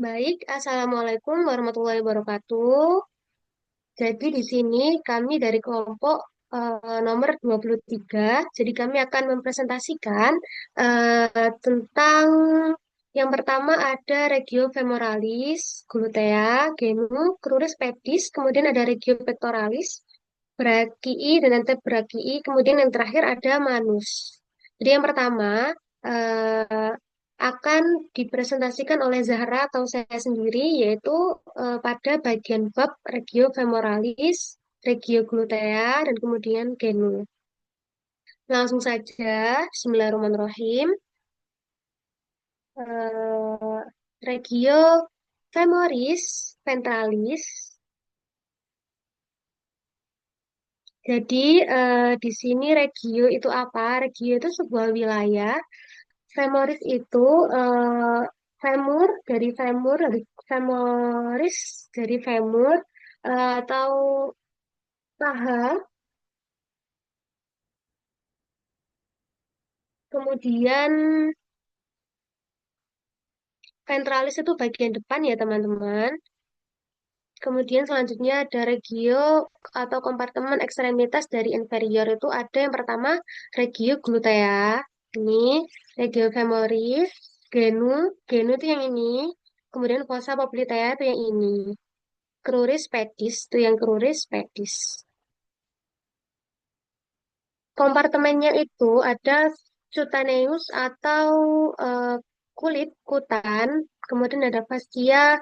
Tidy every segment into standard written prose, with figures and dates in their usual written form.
Baik, Assalamualaikum warahmatullahi wabarakatuh. Jadi di sini kami dari kelompok nomor 23. Jadi kami akan mempresentasikan tentang yang pertama ada regio femoralis, glutea, genu, cruris pedis, kemudian ada regio pectoralis, brachii dan antebrachii, kemudian yang terakhir ada manus. Jadi yang pertama eh, akan dipresentasikan oleh Zahra atau saya sendiri, yaitu pada bagian bab regio femoralis, regio glutea, dan kemudian genu. Langsung saja, Bismillahirrahmanirrahim. Eh, regio femoris ventralis. Jadi di sini regio itu apa? Regio itu sebuah wilayah. Femoris itu eh, femur dari femoris dari femur atau paha. Kemudian ventralis itu bagian depan ya teman-teman. Kemudian selanjutnya ada regio atau kompartemen ekstremitas dari inferior itu ada yang pertama regio glutea. Ini regio femoris, genu, genu itu yang ini. Kemudian fossa popliteae itu yang ini. Cruris pedis itu yang cruris pedis. Kompartemennya itu ada cutaneus atau eh, kulit kutan, kemudian ada fascia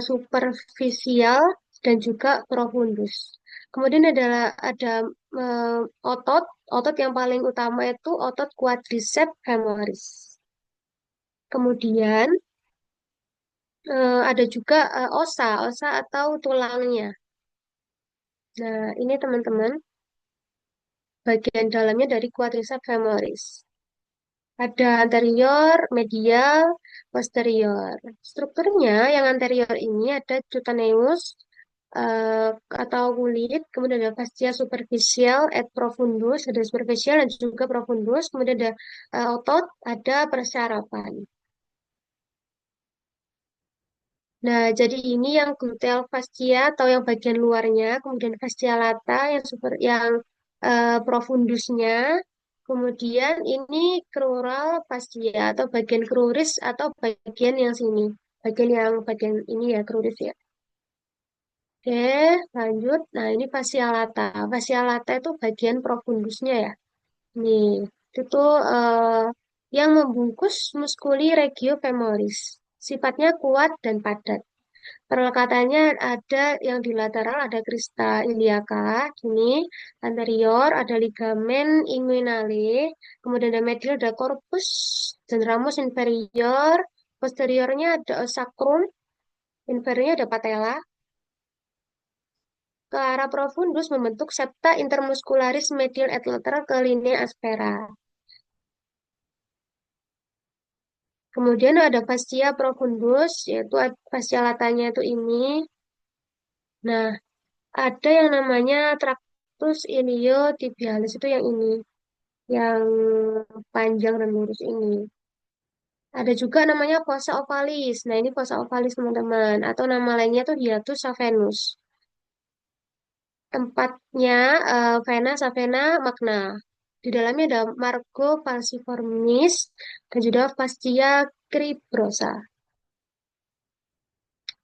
superficial dan juga profundus. Kemudian ada eh, otot, otot yang paling utama itu otot quadriceps femoris. Kemudian ada juga osa atau tulangnya. Nah, ini teman-teman bagian dalamnya dari quadriceps femoris. Ada anterior, medial, posterior. Strukturnya yang anterior ini ada cutaneus eh, atau kulit, kemudian ada fascia superficial, et profundus, ada superficial dan juga profundus, kemudian ada otot, ada persyarafan. Nah, jadi ini yang gluteal fascia atau yang bagian luarnya, kemudian fascia lata yang profundusnya, kemudian ini crural fascia atau bagian cruris atau bagian yang sini, bagian ini ya cruris ya. Oke, lanjut. Nah, ini fascia lata. Fascia lata itu bagian profundusnya ya. Nih, itu tuh yang membungkus muskuli regio femoris. Sifatnya kuat dan padat. Perlekatannya ada yang di lateral ada crista iliaca, ini anterior ada ligamen inguinale, kemudian ada medial ada corpus dan ramus inferior, posteriornya ada sacrum, inferiornya ada patella, ke arah profundus membentuk septa intermuscularis medial et lateral ke linea aspera. Kemudian ada fascia profundus, yaitu fascia latanya itu ini. Nah, ada yang namanya tractus iliotibialis itu yang ini, yang panjang dan lurus ini. Ada juga namanya fossa ovalis. Nah, ini fossa ovalis teman-teman. Atau nama lainnya tuh hiatus savenus. Tempatnya vena savena magna. Di dalamnya ada Margo falciformis dan juga fascia cribrosa.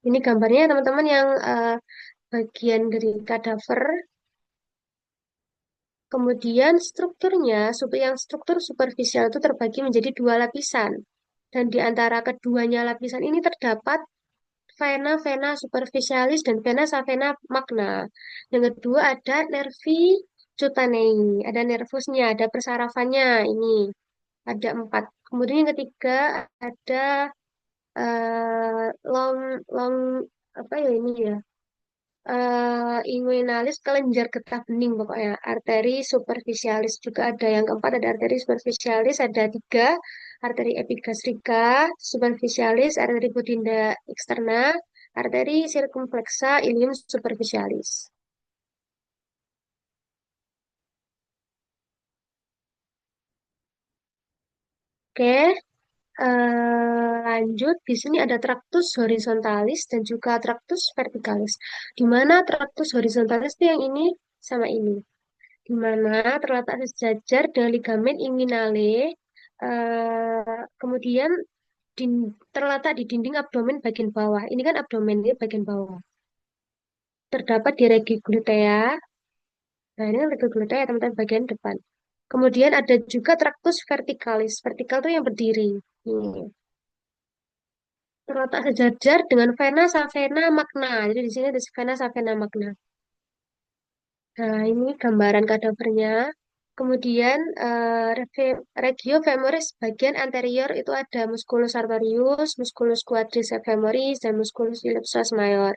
Ini gambarnya teman-teman yang bagian dari kadaver. Kemudian strukturnya, yang struktur superficial itu terbagi menjadi dua lapisan. Dan di antara keduanya lapisan ini terdapat vena-vena superficialis dan vena savena magna. Yang kedua ada nervi cutanei, ada nervusnya, ada persarafannya ini, ada empat. Kemudian yang ketiga ada long long apa ya ini ya? Inguinalis kelenjar getah bening pokoknya arteri superficialis juga ada yang keempat ada arteri superficialis ada tiga arteri epigastrika superficialis arteri pudenda externa arteri circumflexa ilium superficialis. Oke, lanjut, di sini ada tractus horizontalis dan juga tractus verticalis. Di mana tractus horizontalis itu yang ini sama ini. Di mana terletak sejajar dengan ligamen inguinale, kemudian terletak di dinding abdomen bagian bawah. Ini kan abdomen ini bagian bawah. Terdapat di regi glutea. Nah, ini kan regi glutea teman-teman bagian depan. Kemudian ada juga tractus verticalis. Vertikal itu yang berdiri. Ini. Terletak sejajar dengan vena savena magna. Jadi di sini ada vena savena magna. Nah, ini gambaran kadavernya. Kemudian regio femoris bagian anterior itu ada musculus sartorius, musculus quadriceps femoris, dan musculus iliopsoas major.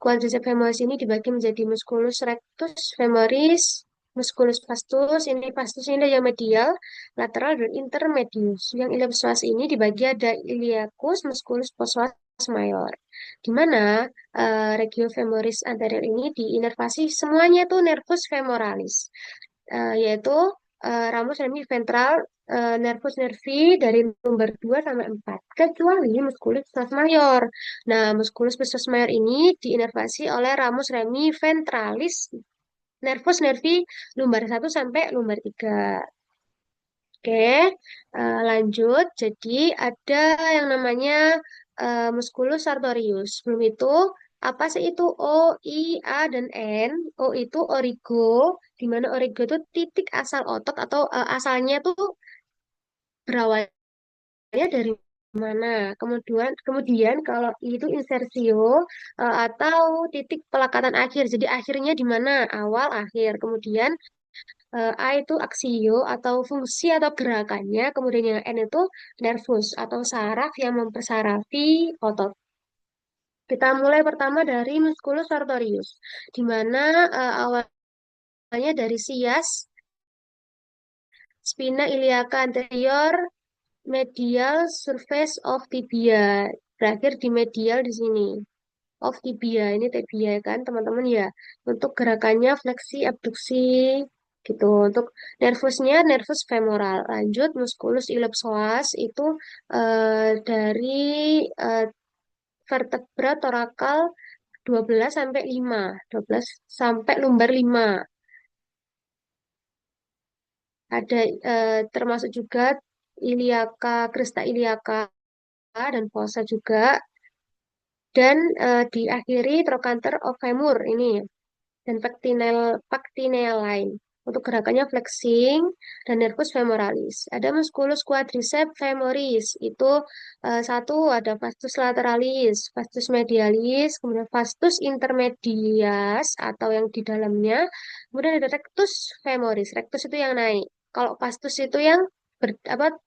Quadriceps femoris ini dibagi menjadi musculus rectus femoris, musculus vastus, ini vastus ini yang medial, lateral, dan intermedius. Yang iliopsoas ini dibagi ada iliacus, musculus psoas major. Di mana regio femoris anterior ini diinervasi semuanya itu nervus femoralis, yaitu ramus remi ventral, nervus nervi dari lumbar 2 sampai 4 kecuali musculus psoas major. Nah, musculus psoas major ini diinervasi oleh ramus remi ventralis, nervus nervi lumbar 1 sampai lumbar 3. Oke, lanjut. Jadi ada yang namanya musculus sartorius. Sebelum itu, apa sih itu O, I, A, dan N? O itu origo, di mana origo itu titik asal otot atau asalnya tuh berawalnya dari mana. Kemudian kalau I itu insertio, atau titik pelekatan akhir. Jadi akhirnya di mana? Awal, akhir. Kemudian A itu aksio atau fungsi atau gerakannya, kemudian yang N itu nervus atau saraf yang mempersarafi otot. Kita mulai pertama dari musculus sartorius, di mana awalnya dari sias, spina iliaca anterior, medial surface of tibia, berakhir di medial di sini. Of tibia, ini tibia ya kan teman-teman ya. Untuk gerakannya fleksi, abduksi, gitu. Untuk nervusnya nervus femoral. Lanjut musculus iliopsoas itu dari eh, vertebra torakal 12 sampai 5, 12 sampai lumbar 5. Ada termasuk juga iliaka, crista iliaka dan fossa juga, dan diakhiri trochanter of femur ini dan pectineal line. Untuk gerakannya flexing dan nervus femoralis. Ada musculus quadriceps femoris. Itu satu ada vastus lateralis, vastus medialis, kemudian vastus intermedias atau yang di dalamnya. Kemudian ada rectus femoris. Rectus itu yang naik. Kalau vastus itu yang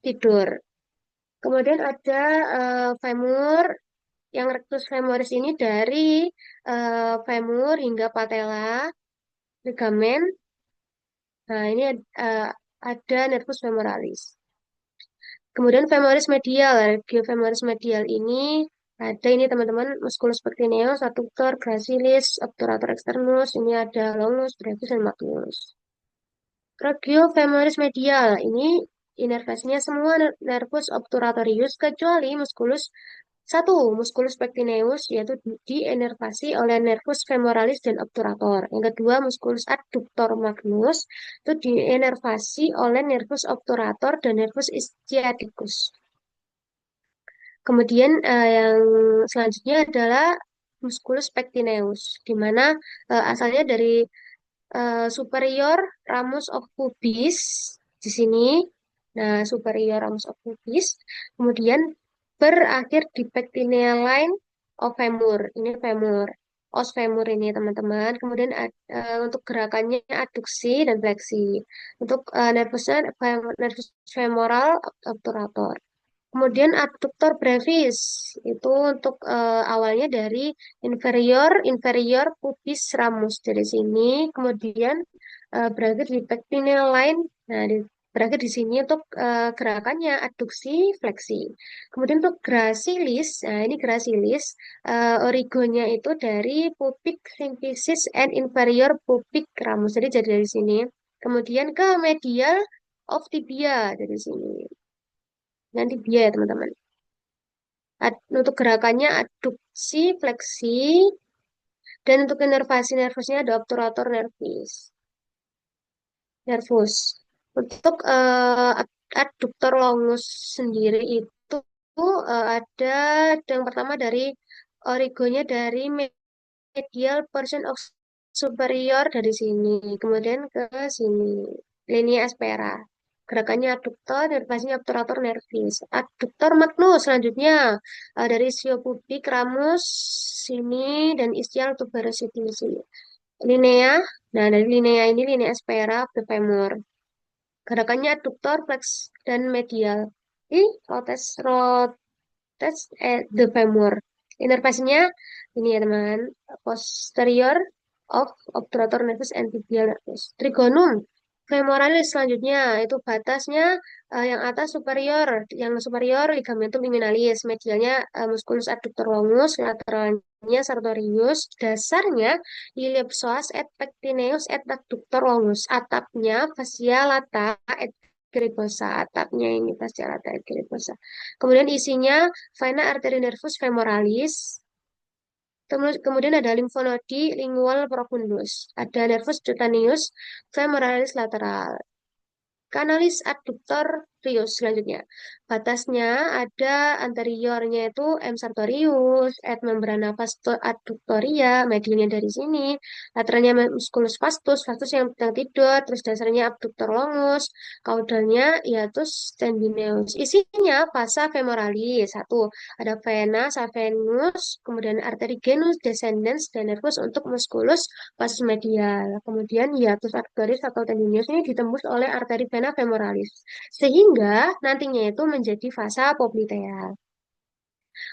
tidur. Kemudian ada femur, yang rectus femoris ini dari femur hingga patella, ligamen. Nah, ini eh, ada nervus femoralis. Kemudian femoris medial, regio femoris medial ini ada ini teman-teman, musculus pectineus, adductor, gracilis, obturator externus, ini ada longus, brevis, dan magnus. Regio femoris medial ini inervasinya semua nervus obturatorius kecuali musculus satu, musculus pectineus yaitu dienervasi oleh nervus femoralis dan obturator. Yang kedua, musculus adductor magnus itu dienervasi oleh nervus obturator dan nervus ischiadicus. Kemudian yang selanjutnya adalah musculus pectineus, di mana asalnya dari superior ramus of pubis di sini. Nah, superior ramus of pubis. Kemudian berakhir di pectineal line of femur. Ini femur. Os femur ini teman-teman. Kemudian untuk gerakannya adduksi dan fleksi. Untuk nervusnya nervus femoral obturator. Kemudian adductor brevis itu untuk awalnya dari inferior inferior pubis ramus dari sini, kemudian berakhir di pectineal line. Nah, berakhir di sini untuk gerakannya adduksi fleksi. Kemudian untuk gracilis, nah ini gracilis origonya itu dari pubic symphysis and inferior pubic ramus. Jadi dari sini. Kemudian ke medial of tibia dari sini. Nanti dia ya teman-teman. Untuk gerakannya adduksi, fleksi, dan untuk inervasi nervusnya ada obturator nervus. Untuk adduktor longus sendiri itu ada yang pertama dari origonya dari medial portion of superior dari sini, kemudian ke sini, linea aspera. Gerakannya adduktor, nervasinya obturator nervis. Adduktor magnus selanjutnya dari siopubik, ramus, sini, dan ischial tuberosity sini. Linea, nah dari linea ini linea aspera of the femur. Gerakannya adduktor, flex, dan medial. Ini rotes the femur. Inervasinya ini ya teman, posterior of obturator nervus and tibial nervus. Trigonum femoralis selanjutnya itu batasnya yang atas superior, yang superior ligamentum liminalis, medialnya musculus adductor longus, lateralnya sartorius, dasarnya iliopsoas et pectineus et adductor longus, atapnya fascia lata et grifosa, atapnya ini fascia lata et grifosa. Kemudian isinya vena arteri nervus femoralis. Kemudian ada limfonodi lingual profundus. Ada nervus cutaneus femoralis lateral. Kanalis adductor rius selanjutnya. Batasnya ada anteriornya itu M sartorius, et membrana adductoria, medialnya dari sini, lateralnya musculus vastus, vastus yang sedang tidur, terus dasarnya abductor longus, caudalnya hiatus tendineus. Isinya vasa femoralis, satu, ada vena savenus, kemudian arteri genus descendens dan nervus untuk musculus vastus medial. Kemudian hiatus arteris atau tendinius ini ditembus oleh arteri vena femoralis. Sehingga nantinya itu menjadi vasa popliteal.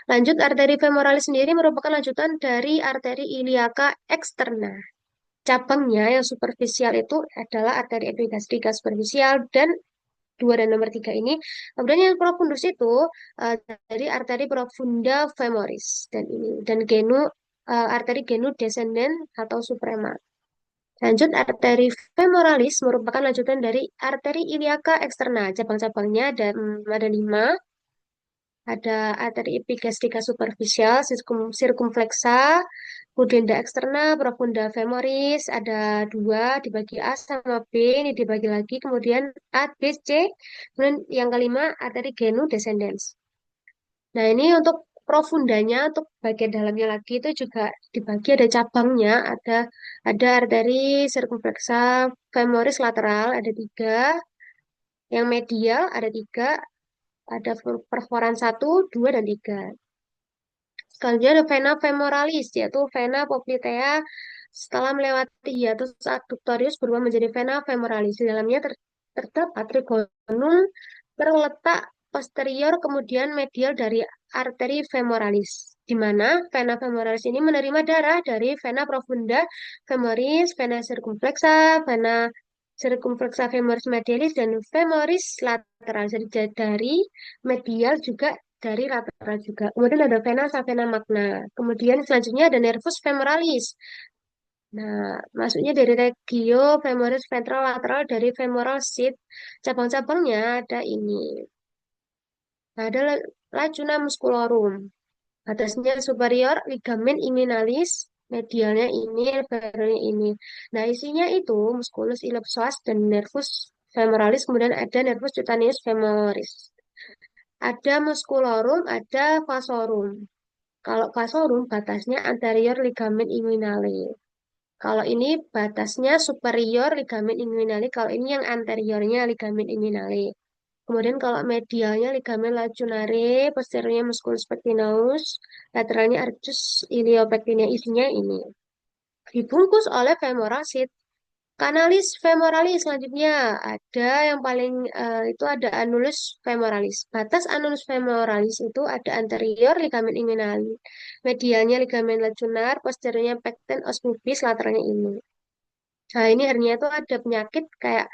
Lanjut, arteri femoralis sendiri merupakan lanjutan dari arteri iliaca externa. Cabangnya yang superficial itu adalah arteri epigastrika superficial dan 2 dan nomor 3 ini. Kemudian yang profundus itu dari arteri profunda femoris dan ini dan arteri genu descendens atau suprema. Lanjut, arteri femoralis merupakan lanjutan dari arteri iliaca externa. Cabang-cabangnya ada 5. Ada arteri epigastrika superficial, circumflexa, pudenda externa, profunda femoris. Ada 2, dibagi A sama B, ini dibagi lagi. Kemudian A, B, C. Kemudian yang kelima, arteri genu descendens. Nah, ini untuk profundanya, untuk bagian dalamnya lagi itu juga dibagi ada cabangnya, ada arteri circumflexa femoris lateral ada 3, yang medial ada 3, ada perforan 1, 2, dan 3. Selanjutnya ada vena femoralis, yaitu vena poplitea setelah melewati hiatus adductorius berubah menjadi vena femoralis. Di dalamnya terdapat trigonum terletak posterior kemudian medial dari arteri femoralis, di mana vena femoralis ini menerima darah dari vena profunda femoris, vena circumflexa femoris medialis, dan femoris lateral. Jadi dari medial juga dari lateral juga. Kemudian ada vena savena magna. Kemudian selanjutnya ada nervus femoralis. Nah, masuknya dari regio femoris ventral lateral dari femoral sheath. Cabang-cabangnya ada ini. Nah, ada lacuna musculorum. Batasnya superior, ligamen imminalis, medialnya ini, inferiornya ini. Nah, isinya itu musculus iliopsoas dan nervus femoralis, kemudian ada nervus cutaneus femoris. Ada musculorum, ada vasorum. Kalau vasorum batasnya anterior ligamen inguinale. Kalau ini batasnya superior ligamen inguinale. Kalau ini yang anteriornya ligamen inguinale. Kemudian kalau medialnya ligamen lacunare, posteriornya musculus pectineus, lateralnya arcus iliopectinea. Isinya ini. Dibungkus oleh femoral sheath. Kanalis femoralis selanjutnya ada yang paling itu ada annulus femoralis. Batas annulus femoralis itu ada anterior ligamen inguinale, medialnya ligamen lacunar, posteriornya pecten os pubis, lateralnya ini. Nah, ini hernia itu ada penyakit kayak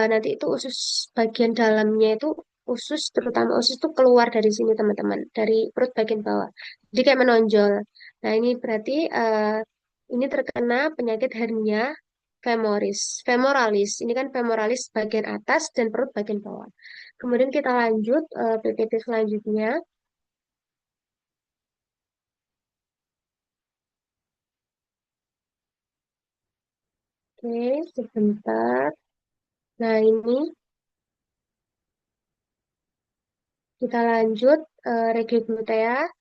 nanti itu usus bagian dalamnya itu usus, terutama usus itu keluar dari sini teman-teman, dari perut bagian bawah. Jadi kayak menonjol. Nah, ini berarti ini terkena penyakit hernia femoralis. Ini kan femoralis bagian atas dan perut bagian bawah. Kemudian kita lanjut PPT selanjutnya. Oke, sebentar. Nah, ini kita lanjut Regiogluttea.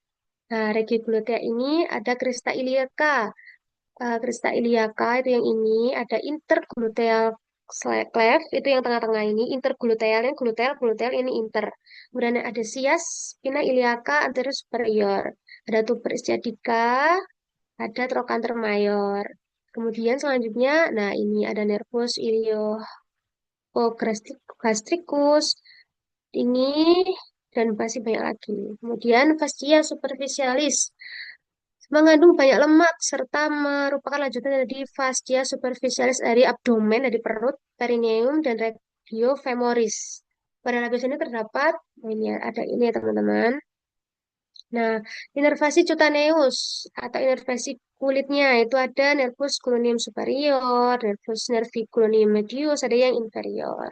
Nah, Regiogluttea ini ada Crista iliaca. Crista iliaca itu yang ini, ada intergluteal cleft itu yang tengah-tengah ini, intergluteal yang gluteal, gluteal ini inter. Kemudian ada sias, spina iliaca anterior superior. Ada tuber ischiadica, ada trochanter mayor. Kemudian selanjutnya, nah ini ada nervus iliogastricus, ini dan masih banyak lagi. Kemudian fascia superficialis mengandung banyak lemak serta merupakan lanjutan dari fascia superficialis dari abdomen, dari perut, perineum, dan regio femoris. Pada lapisan ini terdapat, nah ini ada ini ya teman-teman. Nah, inervasi cutaneus atau inervasi kulitnya itu ada nervus gluteum superior, nervus nervi gluteum medius, ada yang inferior.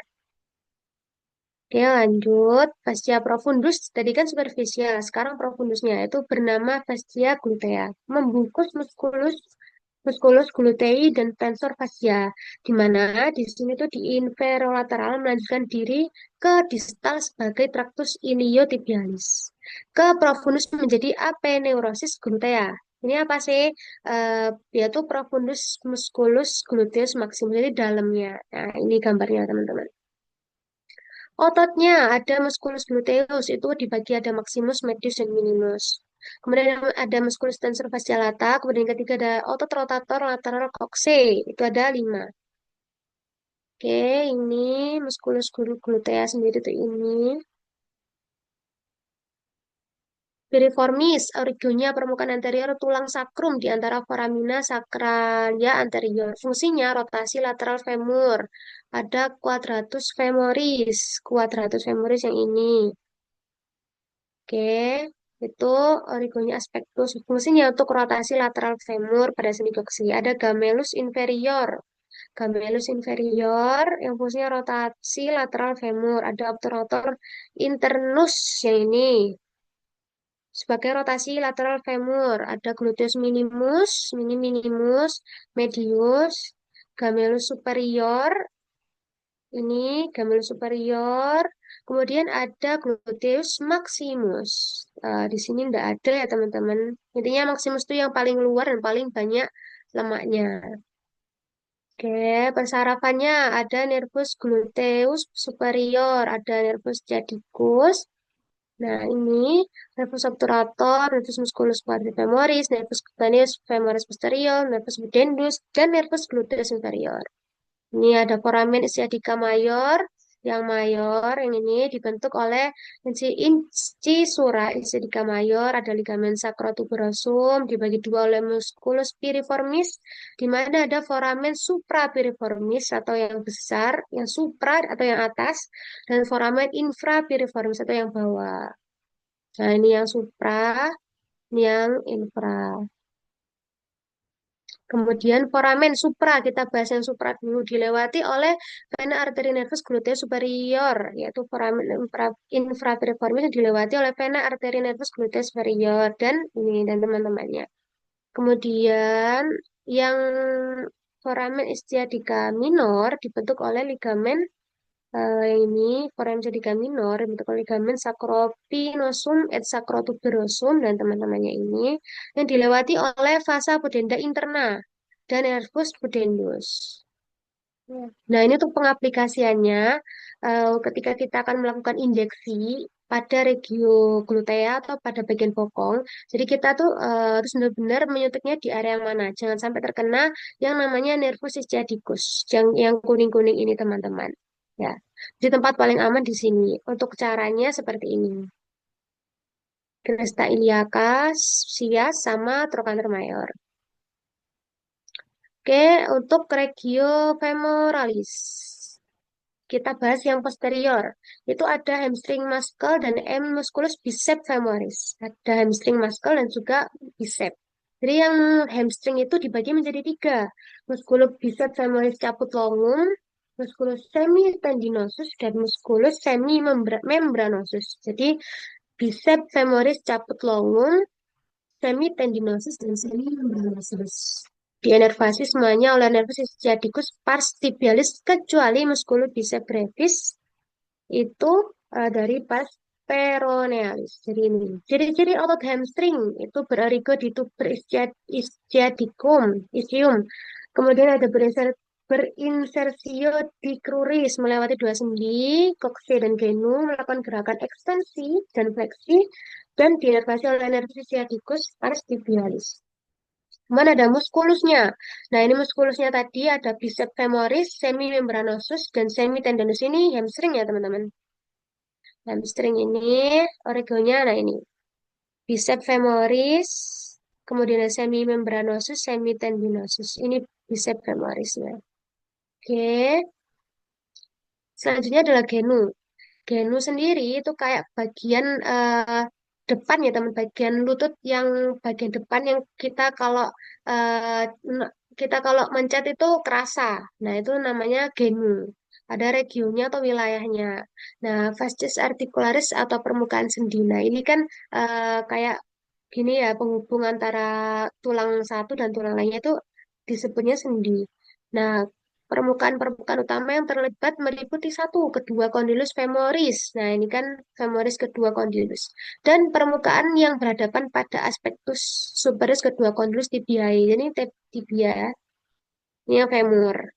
Oke, lanjut. Fascia profundus, tadi kan superficial, sekarang profundusnya itu bernama fascia glutea. Membungkus muskulus, musculus glutei dan tensor fascia, di mana di sini tuh di inferolateral melanjutkan diri ke distal sebagai tractus iliotibialis. Ke profundus menjadi apeneurosis glutea. Ini apa sih? Dia tuh profundus musculus gluteus maximus, jadi dalamnya. Nah, ini gambarnya teman-teman. Ototnya ada musculus gluteus, itu dibagi ada maximus, medius, dan minimus. Kemudian ada musculus tensor fascia lata, kemudian yang ketiga ada otot rotator lateral coccyx, itu ada 5. Oke, ini musculus gluteus sendiri itu ini. Piriformis, origonya permukaan anterior tulang sakrum di antara foramina sacralia anterior. Fungsinya rotasi lateral femur. Ada quadratus femoris. Quadratus femoris yang ini. Oke, itu origonya aspektus. Fungsinya untuk rotasi lateral femur pada sendi koksi. Ada gemellus inferior. Gemellus inferior yang fungsinya rotasi lateral femur. Ada obturator internus yang ini sebagai rotasi lateral femur. Ada gluteus minimus, minimus, medius, gemellus superior. Ini gemellus superior. Kemudian ada gluteus maximus. Di sini tidak ada ya teman-teman. Intinya maximus itu yang paling luar dan paling banyak lemaknya. Oke, persarafannya ada nervus gluteus superior, ada nervus sciaticus. Nah, ini nervus obturator, nervus musculus quadriceps, nervus cutaneus femoris posterior, nervus pudendus, dan nervus gluteus inferior. Ini ada foramen ischiadica mayor, yang ini dibentuk oleh incisura ischiadica mayor, ada ligamen sacrotuberosum, dibagi dua oleh musculus piriformis, di mana ada foramen suprapiriformis atau yang besar, yang supra atau yang atas, dan foramen infrapiriformis atau yang bawah. Nah, ini yang supra, ini yang infra. Kemudian foramen supra, kita bahas yang supra dulu, dilewati oleh vena arteri nervus gluteus superior, yaitu foramen infrapiriformis yang dilewati oleh vena arteri nervus gluteus superior, dan ini dan teman-temannya. Kemudian yang foramen ischiadica minor dibentuk oleh ligamen yang ini foramen ischiadica minor dibentuk oleh ligamen sacropinosum et sacrotuberosum dan teman-temannya ini yang dilewati oleh vasa pudenda interna dan nervus pudendus. Nah, ini untuk pengaplikasiannya ketika kita akan melakukan injeksi pada regio glutea atau pada bagian bokong. Jadi kita tuh harus benar-benar menyuntiknya di area yang mana. Jangan sampai terkena yang namanya nervus ischiadicus, yang kuning-kuning ini teman-teman. Ya, di tempat paling aman di sini. Untuk caranya seperti ini. Cresta iliaca, sias, sama trochanter mayor. Oke, untuk regio femoralis. Kita bahas yang posterior. Itu ada hamstring muscle dan M musculus biceps femoris. Ada hamstring muscle dan juga bicep. Jadi yang hamstring itu dibagi menjadi 3. Musculus biceps femoris caput longum, musculus semitendinosus, dan musculus semimembranosus. Jadi biceps femoris caput longum, semitendinosus, dan semimembranosus. Dienervasi semuanya oleh nervus sciaticus pars tibialis kecuali musculus biceps brevis itu dari pars peronealis. Jadi ini ciri-ciri otot hamstring itu berorigo di tuber ischiadicum, ischium. Kemudian ada berinsersio di cruris melewati dua sendi, coccyx dan genu melakukan gerakan ekstensi dan fleksi dan diinervasi oleh nervus sciaticus pars tibialis. Kemudian ada muskulusnya. Nah, ini muskulusnya tadi ada biceps femoris, semimembranosus, dan semitendinous. Ini hamstring ya, teman-teman. Hamstring ini origonya, nah ini. Biceps femoris, kemudian ada semimembranosus, semitendinosus. Ini biceps femorisnya. Oke. Selanjutnya adalah genu. Genu sendiri itu kayak bagian depan ya teman, bagian lutut yang bagian depan yang eh, kita kalau mencet itu kerasa. Nah, itu namanya genu. Ada regionnya atau wilayahnya. Nah, fascies articularis atau permukaan sendi. Nah, ini kan kayak gini ya, penghubung antara tulang satu dan tulang lainnya itu disebutnya sendi. Nah, permukaan-permukaan utama yang terlibat meliputi satu, kedua kondilus femoris. Nah, ini kan femoris kedua kondilus. Dan permukaan yang berhadapan pada aspektus superus kedua kondilus tibiae. Ini tibia, ya. Ini yang femur.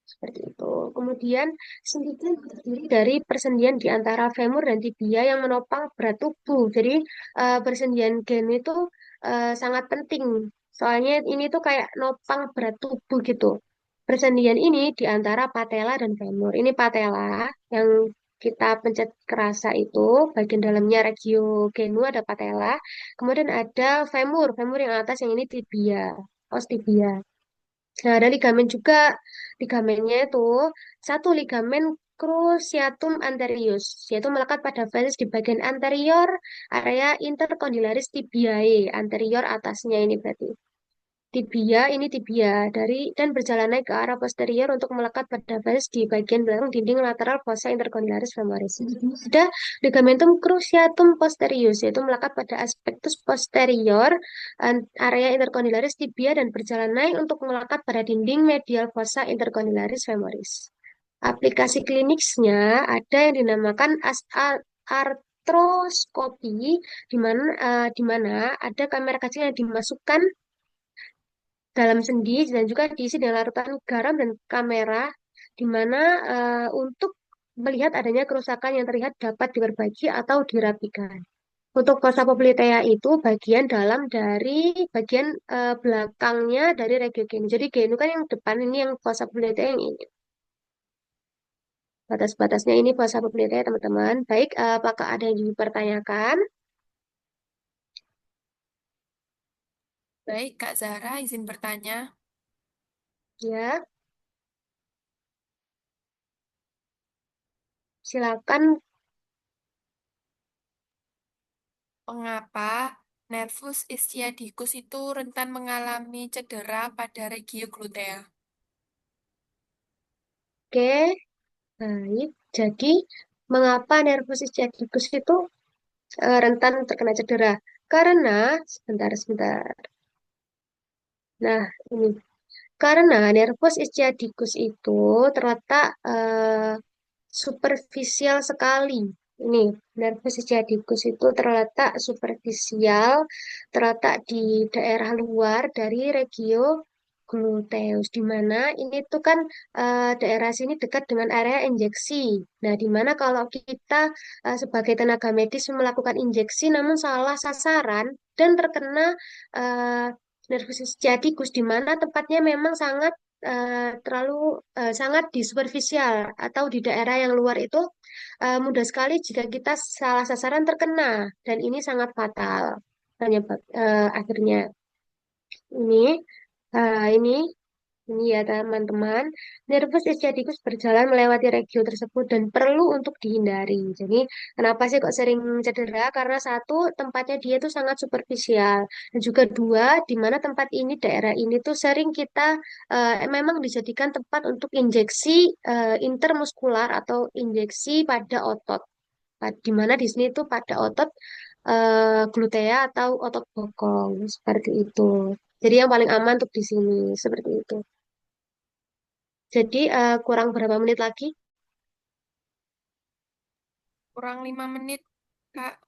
Seperti itu. Kemudian sendi itu terdiri dari persendian di antara femur dan tibia yang menopang berat tubuh. Jadi persendian gen itu sangat penting. Soalnya ini tuh kayak nopang berat tubuh gitu. Persendian ini di antara patella dan femur. Ini patella yang kita pencet kerasa itu, bagian dalamnya regio genu ada patella. Kemudian ada femur, femur yang atas yang ini tibia, os tibia. Nah, ada ligamen juga. Ligamennya itu satu ligamen cruciatum anterius, yaitu melekat pada facies di bagian anterior area intercondylaris tibiae, anterior atasnya ini berarti. Tibia ini tibia dari dan berjalan naik ke arah posterior untuk melekat pada facies di bagian belakang dinding lateral fossa intercondylaris femoris. Ada ligamentum cruciatum posterius yaitu melekat pada aspektus posterior area intercondylaris tibia dan berjalan naik untuk melekat pada dinding medial fossa intercondylaris femoris. Aplikasi klinisnya ada yang dinamakan artroskopi di mana ada kamera kecil yang dimasukkan dalam sendi dan juga diisi dengan larutan garam dan kamera di mana untuk melihat adanya kerusakan yang terlihat dapat diperbaiki atau dirapikan. Untuk fossa popliteal itu bagian dalam dari bagian belakangnya dari regio genu. Jadi genu kan yang depan ini yang fossa popliteal yang ini. Batas-batasnya ini fossa popliteal teman-teman. Baik, apakah ada yang dipertanyakan? Baik, Kak Zahra izin bertanya, Ya, silakan. mengapa nervus ischiadicus itu rentan mengalami cedera pada regio glutea? Oke, baik. Jadi, mengapa nervus sciaticus itu rentan terkena cedera? Karena, sebentar. Nah, ini. Karena nervus ischiadicus itu terletak superficial sekali. Ini, nervus ischiadicus itu terletak superficial, terletak di daerah luar dari regio gluteus, di mana ini tuh kan daerah sini dekat dengan area injeksi. Nah, di mana kalau kita sebagai tenaga medis melakukan injeksi namun salah sasaran dan terkena eh, nervus sciaticus, di mana tempatnya memang sangat di superficial atau di daerah yang luar itu mudah sekali jika kita salah sasaran terkena dan ini sangat fatal penyebab akhirnya ini ini ya teman-teman, nervus sciaticus berjalan melewati regio tersebut dan perlu untuk dihindari. Jadi kenapa sih kok sering cedera? Karena satu, tempatnya dia tuh sangat superficial. Dan juga dua, di mana tempat ini, daerah ini tuh sering kita memang dijadikan tempat untuk injeksi intermuskular atau injeksi pada otot. Di mana di sini tuh pada otot glutea atau otot bokong. Seperti itu. Jadi yang paling aman untuk di sini seperti itu. Jadi kurang berapa menit lagi? Kurang 5 menit, Kak.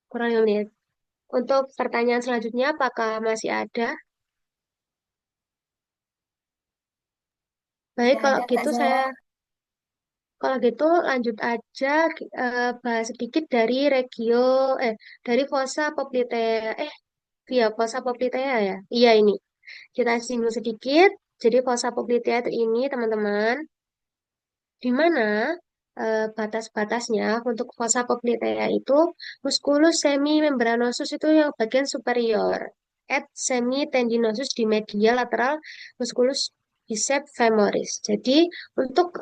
Kurang 5 menit. Untuk pertanyaan selanjutnya, apakah masih ada? Baik, Tidak kalau ada, Kak gitu Zara. kalau gitu lanjut aja bahas sedikit dari dari fossa poplitea. Iya, fossa poplitea ya. Iya ini. Kita singgung sedikit. Jadi fossa poplitea itu ini teman-teman, di mana batas-batasnya untuk fossa poplitea itu musculus semimembranosus itu yang bagian superior, et semitendinosus di medial lateral musculus bicep femoris. Jadi untuk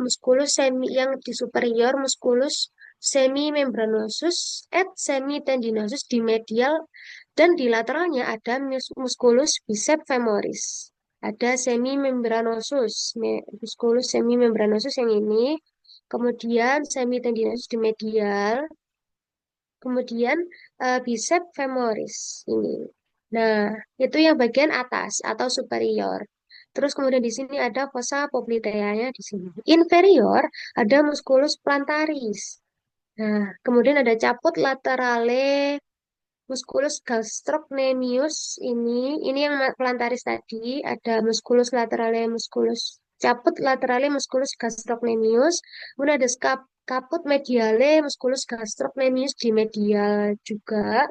musculus semi yang di superior musculus semimembranosus et semitendinosus di medial dan di lateralnya ada musculus bicep femoris. Ada semimembranosus, musculus semimembranosus yang ini, kemudian semitendinosus di medial, kemudian bicep femoris ini. Nah, itu yang bagian atas atau superior. Terus kemudian di sini ada fossa popliteanya di sini. Inferior ada musculus plantaris. Nah, kemudian ada caput laterale musculus gastrocnemius ini yang plantaris tadi, ada musculus laterale musculus caput laterale musculus gastrocnemius, kemudian ada caput mediale musculus gastrocnemius di medial juga.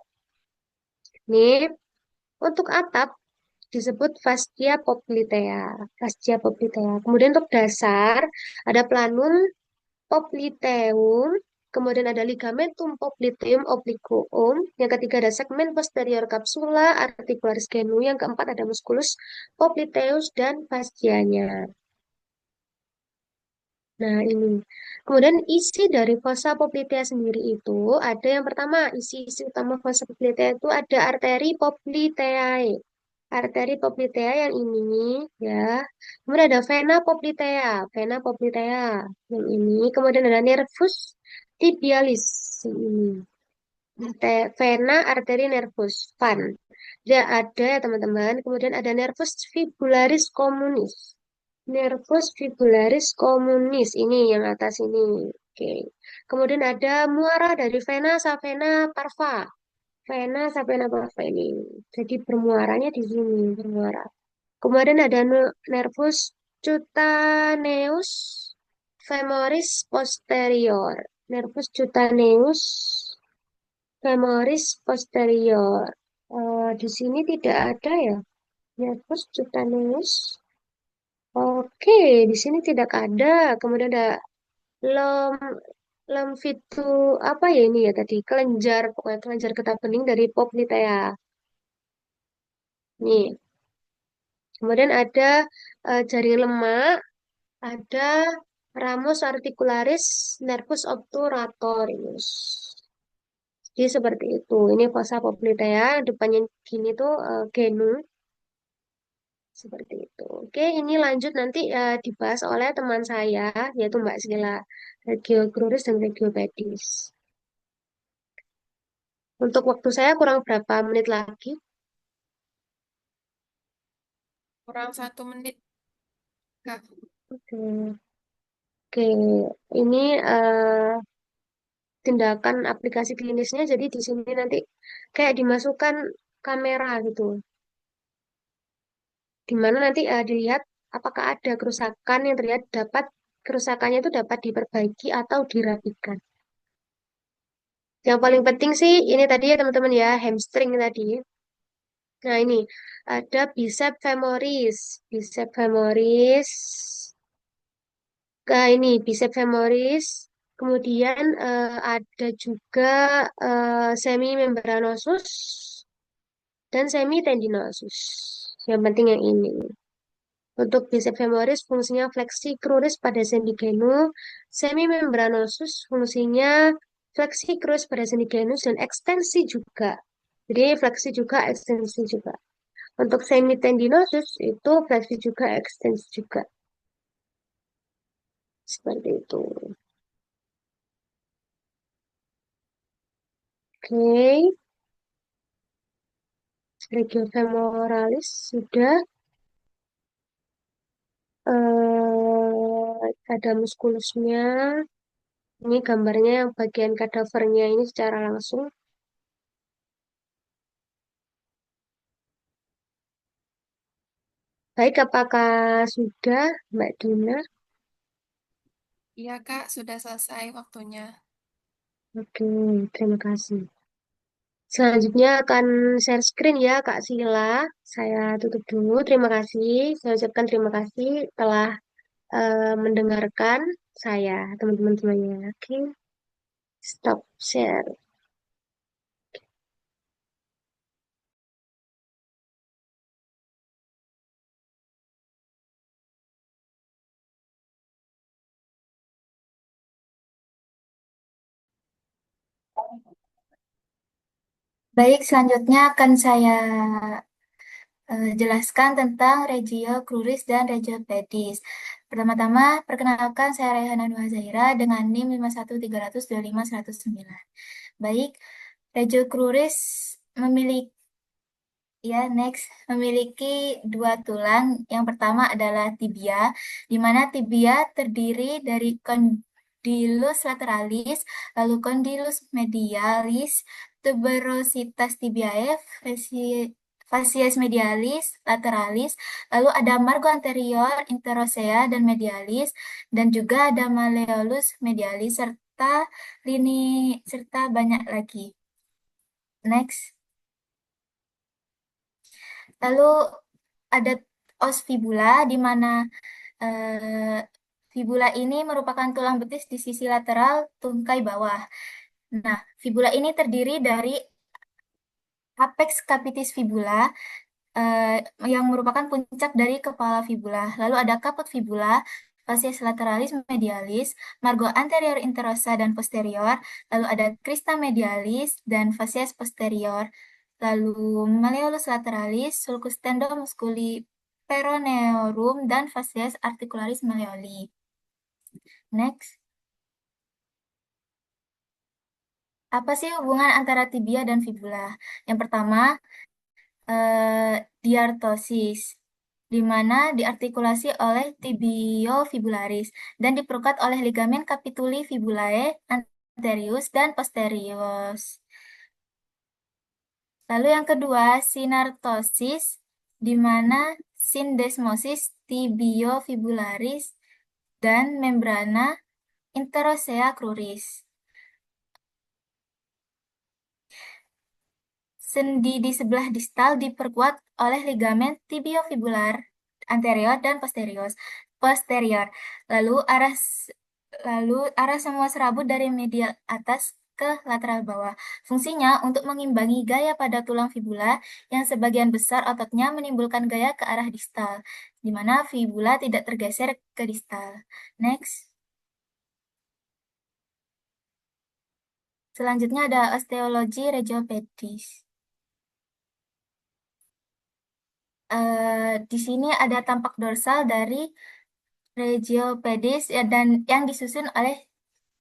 Nih, untuk atap disebut fascia poplitea, fascia poplitea. Kemudian untuk dasar ada planum popliteum, kemudian ada ligamentum popliteum obliquum, yang ketiga ada segmen posterior capsula articularis genu, yang keempat ada musculus popliteus dan fascianya. Nah, ini. Kemudian isi dari fossa poplitea sendiri itu ada yang pertama, isi-isi utama fossa poplitea itu ada arteri popliteae. Arteri poplitea yang ini ya. Kemudian ada vena poplitea, vena poplitea yang ini. Kemudian ada nervus tibialis yang ini. Vena arteri nervus van. Dia ada ya teman-teman. Kemudian ada nervus fibularis communis. Nervus fibularis communis ini yang atas ini. Oke. Kemudian ada muara dari vena savena parva. Vena savena parva ini. Jadi bermuaranya di sini, bermuara. Kemudian ada nervus cutaneus femoris posterior. Nervus cutaneus femoris posterior. Di sini tidak ada ya. Nervus cutaneus. Oke, di sini tidak ada. Kemudian ada lem lemfitu apa ya ini ya tadi kelenjar pokoknya kelenjar getah bening dari Poplitea. Nih, kemudian ada jari lemak, ada ramus articularis nervus obturatorius. Jadi seperti itu. Ini fossa Poplitea, depannya gini tuh genu seperti itu. Oke, ini lanjut nanti dibahas oleh teman saya yaitu Mbak Sila, Regiogluris dan Regiopedis. Untuk waktu saya kurang berapa menit lagi? Kurang 1 menit, Kak. Oke, oke. Ini tindakan aplikasi klinisnya. Jadi di sini nanti kayak dimasukkan kamera gitu, di mana nanti dilihat apakah ada kerusakan yang terlihat kerusakannya itu dapat diperbaiki atau dirapikan. Yang paling penting sih ini tadi ya teman-teman ya, hamstring tadi. Nah ini ada bicep femoris, bicep femoris. Ini bicep femoris. Kemudian ada juga semimembranosus dan semitendinosus. Yang penting yang ini. Untuk bicep femoris fungsinya fleksi cruris pada sendigenu, semimembranosus fungsinya fleksi cruris pada sendigenus dan ekstensi juga. Jadi fleksi juga, ekstensi juga. Untuk semitendinosus itu fleksi juga, ekstensi juga. Seperti itu. Oke. Regiofemoralis sudah. Ada muskulusnya. Ini gambarnya yang bagian kadavernya ini secara langsung. Baik, apakah sudah, Mbak Dina? Iya, Kak, sudah selesai waktunya. Oke, terima kasih. Selanjutnya akan share screen ya, Kak Sila. Saya tutup dulu. Terima kasih. Saya ucapkan terima kasih telah mendengarkan saya, teman-teman semuanya. Oke, stop share. Baik, selanjutnya akan saya jelaskan tentang Regio Cruris dan Regio Pedis. Pertama-tama, perkenalkan saya Raihana Nuha Zahira dengan NIM 513002509. Baik, Regio Cruris memiliki memiliki dua tulang. Yang pertama adalah tibia, di mana tibia terdiri dari condylus lateralis, lalu condylus medialis, tuberositas tibiae, facies medialis, lateralis, lalu ada margo anterior, interosea, dan medialis, dan juga ada malleolus medialis, serta banyak lagi. Next. Lalu ada os fibula, di mana eh, fibula ini merupakan tulang betis di sisi lateral tungkai bawah. Nah, fibula ini terdiri dari apex capitis fibula, eh, yang merupakan puncak dari kepala fibula. Lalu ada caput fibula, facies lateralis medialis, margo anterior interosa dan posterior, lalu ada crista medialis dan facies posterior, lalu malleolus lateralis, sulcus tendomusculi peroneorum, dan facies articularis malleoli. Next. Apa sih hubungan antara tibia dan fibula? Yang pertama, diartosis, di mana diartikulasi oleh tibiofibularis dan diperukat oleh ligamen capituli fibulae anterius dan posterius. Lalu yang kedua, sinartosis, di mana sindesmosis tibiofibularis dan membrana interosea cruris. Sendi di sebelah distal diperkuat oleh ligamen tibiofibular anterior dan posterior. Lalu lalu arah semua serabut dari medial atas ke lateral bawah. Fungsinya untuk mengimbangi gaya pada tulang fibula yang sebagian besar ototnya menimbulkan gaya ke arah distal, di mana fibula tidak tergeser ke distal. Next. Selanjutnya ada osteologi regiopedis. Di sini ada tampak dorsal dari Regiopedis ya, dan yang disusun oleh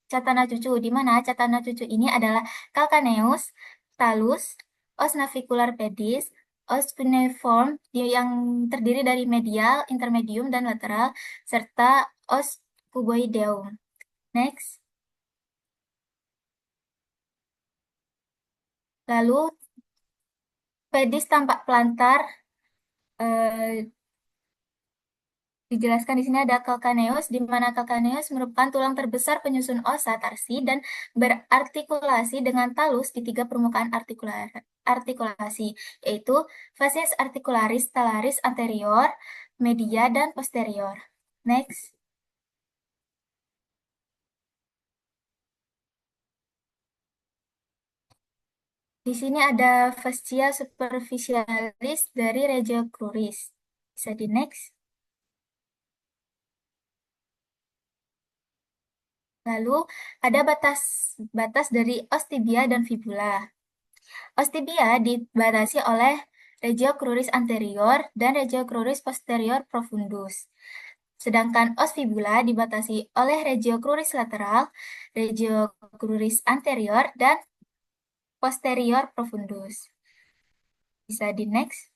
catana cucu, di mana catana cucu ini adalah Calcaneus, Talus, Os navicular pedis, Os cuneiform yang terdiri dari medial, intermedium, dan lateral, serta Os cuboideum. Next. Lalu pedis tampak plantar, eh, dijelaskan di sini ada calcaneus, di mana calcaneus merupakan tulang terbesar penyusun osa tarsi dan berartikulasi dengan talus di tiga permukaan artikulasi, yaitu facies articularis talaris anterior, media, dan posterior. Next. Di sini ada fascia superficialis dari Regia cruris. Bisa di next. Lalu ada batas dari os tibia dan fibula. Os tibia dibatasi oleh regio cruris anterior dan regio cruris posterior profundus. Sedangkan os fibula dibatasi oleh regio cruris lateral, regio cruris anterior, dan posterior profundus. Bisa di next.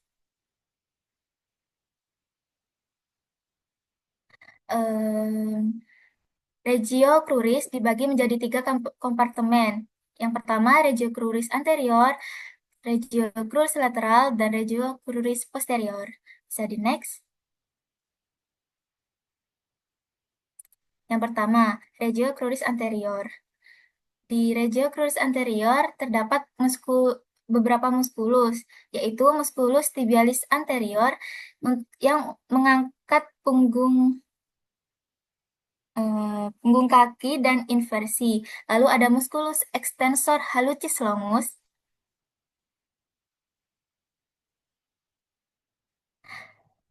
Em, Regio cruris dibagi menjadi tiga kompartemen. Yang pertama, regio cruris anterior, regio cruris lateral, dan regio cruris posterior. Bisa di next. Yang pertama, regio cruris anterior. Di regio cruris anterior terdapat beberapa muskulus, yaitu muskulus tibialis anterior yang mengangkat punggung kaki dan inversi. Lalu ada muskulus extensor hallucis longus.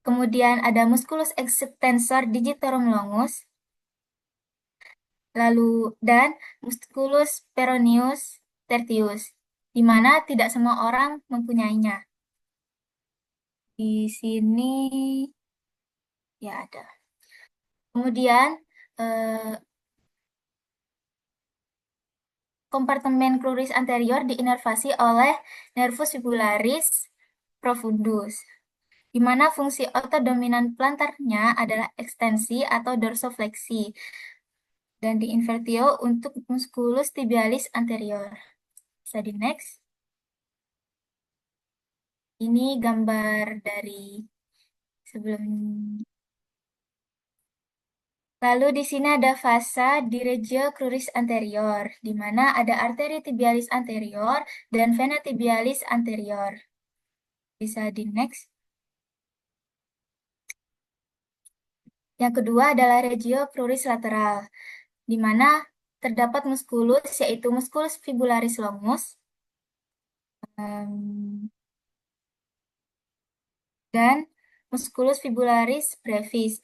Kemudian ada muskulus extensor digitorum longus. Lalu dan muskulus peroneus tertius, di mana tidak semua orang mempunyainya. Di sini ya ada. Kemudian eh, kompartemen cruris anterior diinervasi oleh nervus fibularis profundus, di mana fungsi otodominan plantarnya adalah ekstensi atau dorsofleksi, dan di invertio untuk musculus tibialis anterior. Bisa di next. Ini gambar dari sebelum. Lalu di sini ada fasa di regio cruris anterior, di mana ada arteri tibialis anterior dan vena tibialis anterior. Bisa di next. Yang kedua adalah regio cruris lateral, di mana terdapat muskulus, yaitu muskulus fibularis longus, em, dan musculus fibularis brevis.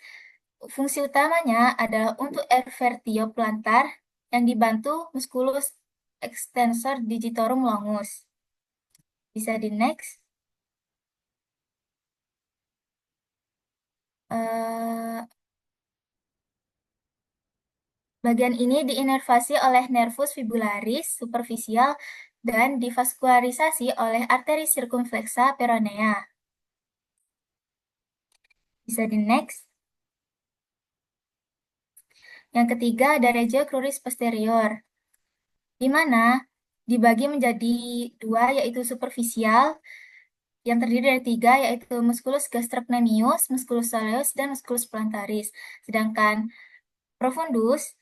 Fungsi utamanya adalah untuk evertio plantar yang dibantu musculus extensor digitorum longus. Bisa di next. Eh, Bagian ini diinervasi oleh nervus fibularis superficial dan divaskularisasi oleh arteri circumflexa peronea. Bisa di next. Yang ketiga ada regio cruris posterior, di mana dibagi menjadi dua, yaitu superficial, yang terdiri dari tiga, yaitu musculus gastrocnemius, musculus soleus, dan musculus plantaris. Sedangkan profundus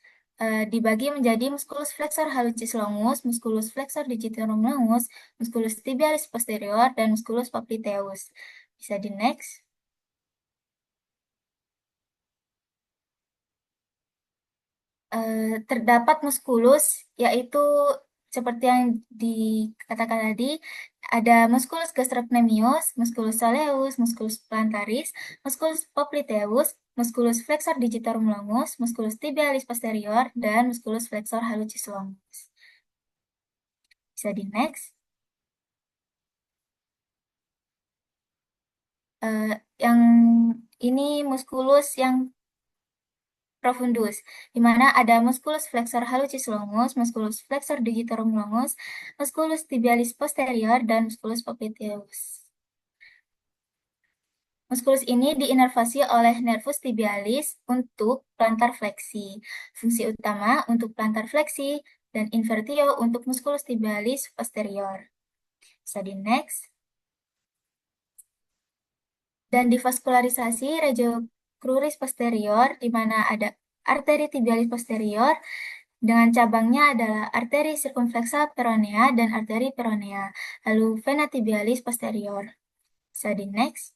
dibagi menjadi musculus flexor hallucis longus, musculus flexor digitorum longus, musculus tibialis posterior, dan musculus popliteus. Bisa di next. Terdapat muskulus, yaitu seperti yang dikatakan tadi, ada musculus gastrocnemius, musculus soleus, musculus plantaris, musculus popliteus, musculus flexor digitorum longus, musculus tibialis posterior, dan musculus flexor hallucis longus. Bisa di next. Yang ini muskulus yang profundus, di mana ada musculus flexor hallucis longus, musculus flexor digitorum longus, musculus tibialis posterior, dan musculus popliteus. Muskulus ini diinervasi oleh nervus tibialis untuk plantar fleksi. Fungsi utama untuk plantar fleksi dan invertio untuk musculus tibialis posterior. Bisa di next. Dan divaskularisasi regio cruris posterior, di mana ada arteri tibialis posterior, dengan cabangnya adalah arteri circumflexa peronea dan arteri peronea. Lalu vena tibialis posterior. Bisa di next.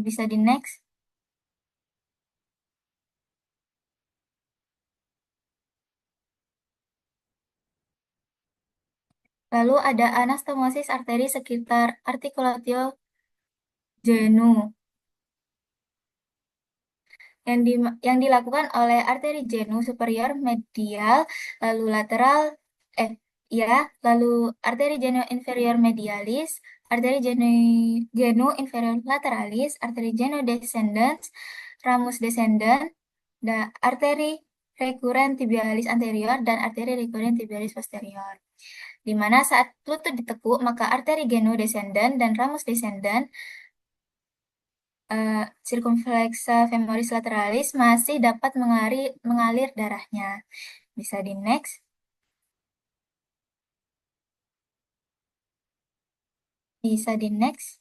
Bisa di next. Lalu ada anastomosis arteri sekitar articulatio genu yang dilakukan oleh arteri genu superior medial, lalu lateral, ya, lalu arteri genu inferior medialis, arteri genu inferior lateralis, arteri genu descendens, ramus descendens, arteri rekuren tibialis anterior, dan arteri rekuren tibialis posterior. Di mana saat lutut ditekuk, maka arteri genu descendens dan ramus descendens circumflexa femoris lateralis masih dapat mengalir darahnya. Bisa di next. Bisa di next.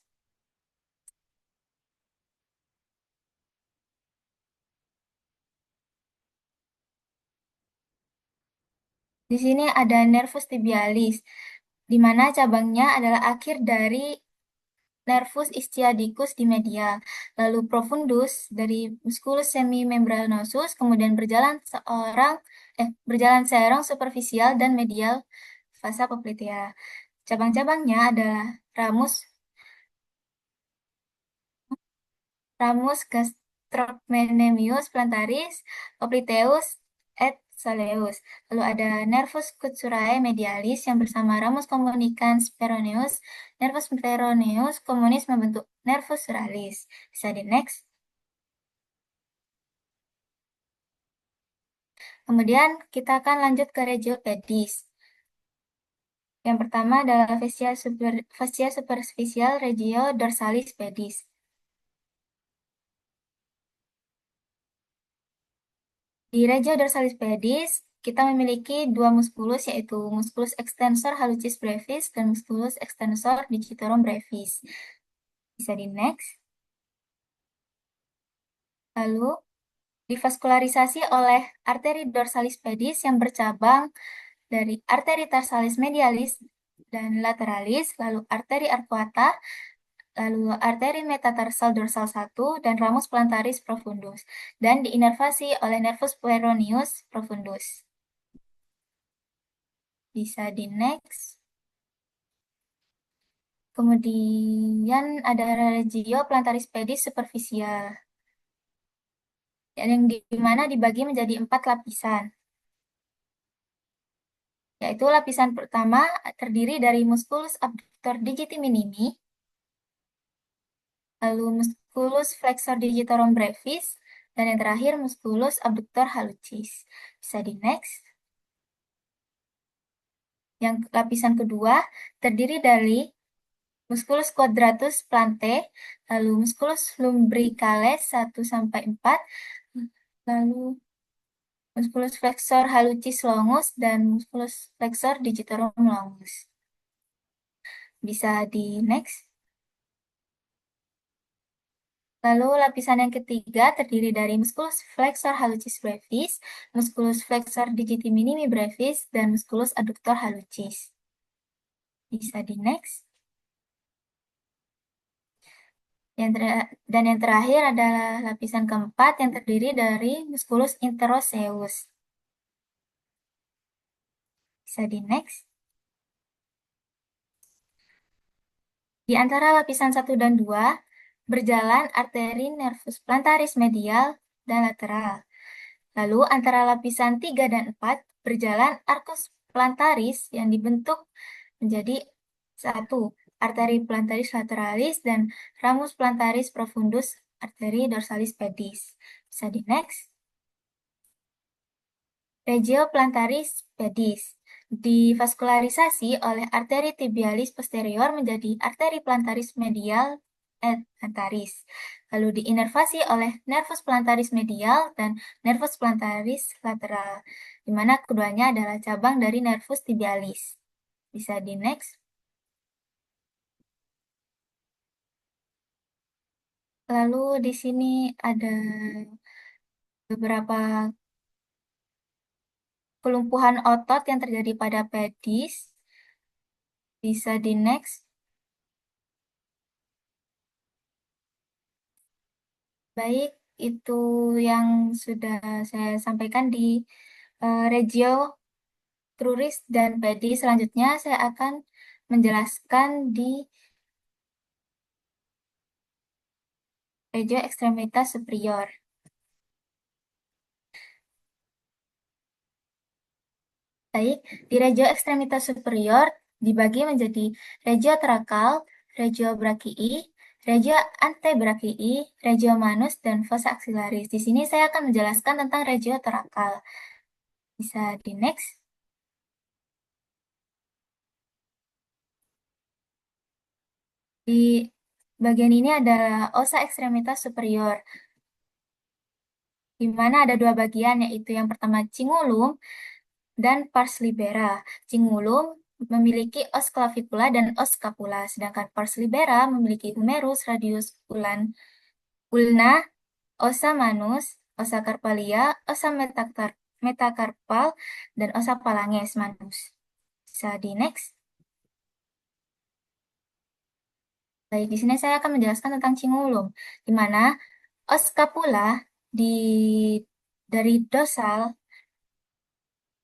Di sini ada nervus tibialis, di mana cabangnya adalah akhir dari nervus ischiadicus di medial, lalu profundus dari musculus semimembranosus, kemudian berjalan serong superficial dan medial vasa poplitea. Cabang-cabangnya adalah ramus gastrocnemius plantaris, obliteus, et soleus. Lalu ada nervus cutsurae medialis yang bersama ramus communicans peroneus, nervus peroneus communis membentuk nervus suralis. Bisa di next. Kemudian kita akan lanjut ke regio pedis. Yang pertama adalah fascia superficial regio dorsalis pedis. Di regio dorsalis pedis, kita memiliki dua muskulus, yaitu muskulus extensor hallucis brevis dan muskulus extensor digitorum brevis. Bisa di next. Lalu, divaskularisasi oleh arteri dorsalis pedis yang bercabang dari arteri tarsalis medialis dan lateralis, lalu arteri arcuata, lalu arteri metatarsal dorsal 1, dan ramus plantaris profundus, dan diinervasi oleh nervus peroneus profundus. Bisa di next. Kemudian ada regio plantaris pedis superficial, yang dimana dibagi menjadi 4 lapisan. Yaitu lapisan pertama terdiri dari musculus abductor digiti minimi, lalu musculus flexor digitorum brevis, dan yang terakhir musculus abductor hallucis. Bisa di next. Yang lapisan kedua terdiri dari musculus quadratus plante, lalu musculus lumbricales 1-4, lalu musculus flexor hallucis longus, dan musculus flexor digitorum longus. Bisa di next. Lalu lapisan yang ketiga terdiri dari musculus flexor hallucis brevis, musculus flexor digiti minimi brevis, dan musculus adductor hallucis. Bisa di next. Dan yang terakhir adalah lapisan keempat yang terdiri dari musculus interosseus. Bisa di next. Di antara lapisan 1 dan 2, berjalan arteri nervus plantaris medial dan lateral. Lalu antara lapisan 3 dan 4, berjalan arcus plantaris yang dibentuk menjadi 1, arteri plantaris lateralis, dan ramus plantaris profundus arteri dorsalis pedis. Bisa di next. Regio plantaris pedis divaskularisasi oleh arteri tibialis posterior menjadi arteri plantaris medial et plantaris. Lalu diinervasi oleh nervus plantaris medial dan nervus plantaris lateral, di mana keduanya adalah cabang dari nervus tibialis. Bisa di next. Lalu di sini ada beberapa kelumpuhan otot yang terjadi pada pedis. Bisa di next. Baik, itu yang sudah saya sampaikan di regio cruris dan pedis. Selanjutnya saya akan menjelaskan di regio extremitas superior. Baik, di regio extremitas superior dibagi menjadi regio trakal, regio brachii, regio antebrachii, regio manus, dan fossa axillaris. Di sini saya akan menjelaskan tentang regio torakal. Bisa di next. Di bagian ini adalah ossa extremitas superior, di mana ada dua bagian, yaitu yang pertama cingulum dan pars libera. Cingulum memiliki os clavicula dan os scapula, sedangkan pars libera memiliki humerus, radius ulna, ossa manus, ossa carpalia, ossa metacarpal, dan ossa phalanges manus. Bisa di next. Baik, di sini saya akan menjelaskan tentang cingulum, di mana os scapula di dari dorsal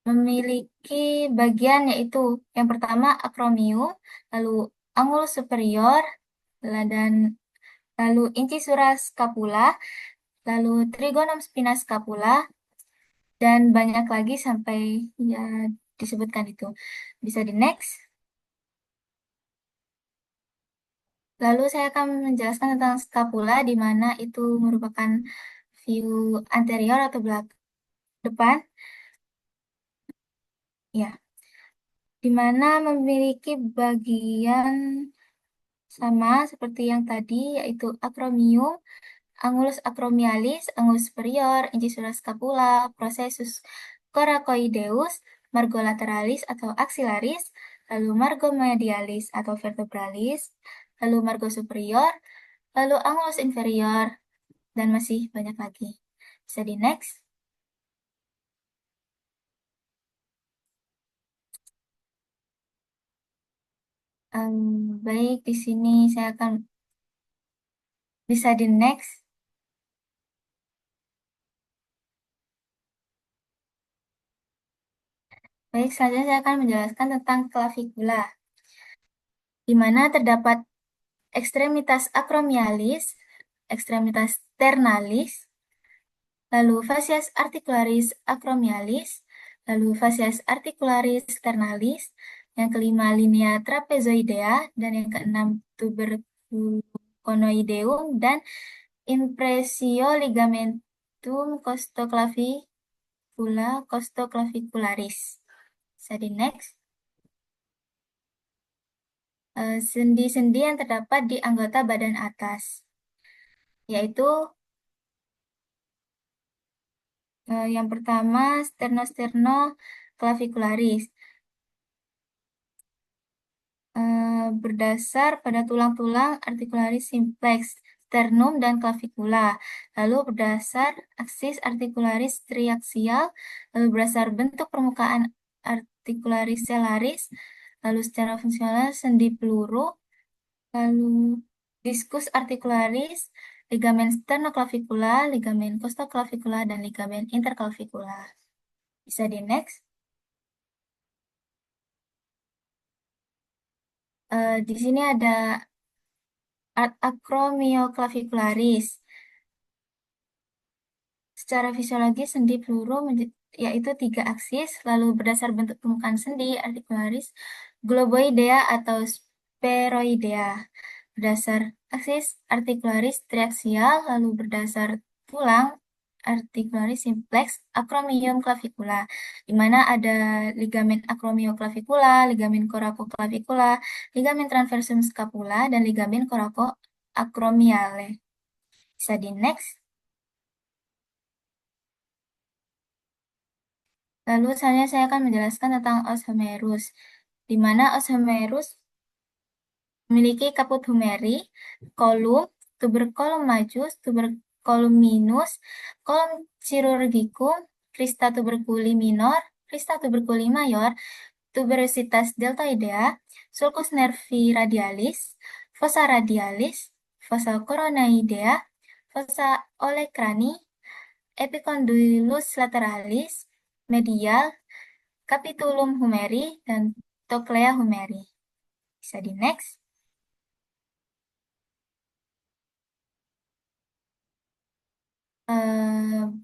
memiliki bagian yaitu yang pertama acromium, lalu angulus superior, dan lalu incisura scapula, lalu trigonum spina scapula, dan banyak lagi sampai ya disebutkan itu. Bisa di next. Lalu saya akan menjelaskan tentang scapula, di mana itu merupakan view anterior atau belakang depan, ya, di mana memiliki bagian sama seperti yang tadi, yaitu acromium, angulus acromialis, angulus superior, incisura scapula, processus coracoideus, margo lateralis atau axillaris, lalu margo medialis atau vertebralis, lalu margo superior, lalu angulus inferior, dan masih banyak lagi. Bisa di next. Baik, di sini saya akan bisa di next. Baik, selanjutnya saya akan menjelaskan tentang clavicula, di mana terdapat ekstremitas acromialis, ekstremitas ternalis, lalu facies articularis acromialis, lalu facies articularis ternalis, yang kelima linea trapezoidea, dan yang keenam tuberculoconoideum, dan impressio ligamentum costoclavicularis. Bisa di next. Sendi-sendi yang terdapat di anggota badan atas, yaitu yang pertama sternoclavicularis, berdasar pada tulang-tulang articularis simplex, sternum, dan clavicula. Lalu berdasar aksis articularis triaxial, lalu berdasar bentuk permukaan articularis selaris, lalu secara fungsional sendi peluru, lalu diskus articularis, ligamen sternoclavicular, ligamen costoclavicular, dan ligamen interclavicular. Bisa di next. Di sini ada acromioclavicularis. Secara fisiologis, sendi peluru yaitu tiga aksis, lalu berdasar bentuk permukaan sendi articularis, globoidea atau spheroidea. Berdasar aksis articularis triaxial, lalu berdasar tulang articularis simplex acromion clavicula, di mana ada ligamen acromioclavicula, ligamen coracoclavicula, ligamen transversum scapula, dan ligamen coracoacromiale. Bisa di next. Lalu selanjutnya saya akan menjelaskan tentang os humerus, di mana os humerus memiliki kaput humeri, kolum, tuberculum majus, tuberculum minus, kolom chirurgicum, crista tuberculi minor, crista tuberculi mayor, tuberositas deltoidea, sulcus nervi radialis, fossa coronoidea, fossa olecrani, epicondylus lateralis, medial, capitulum humeri, dan trochlea humeri. Bisa di next.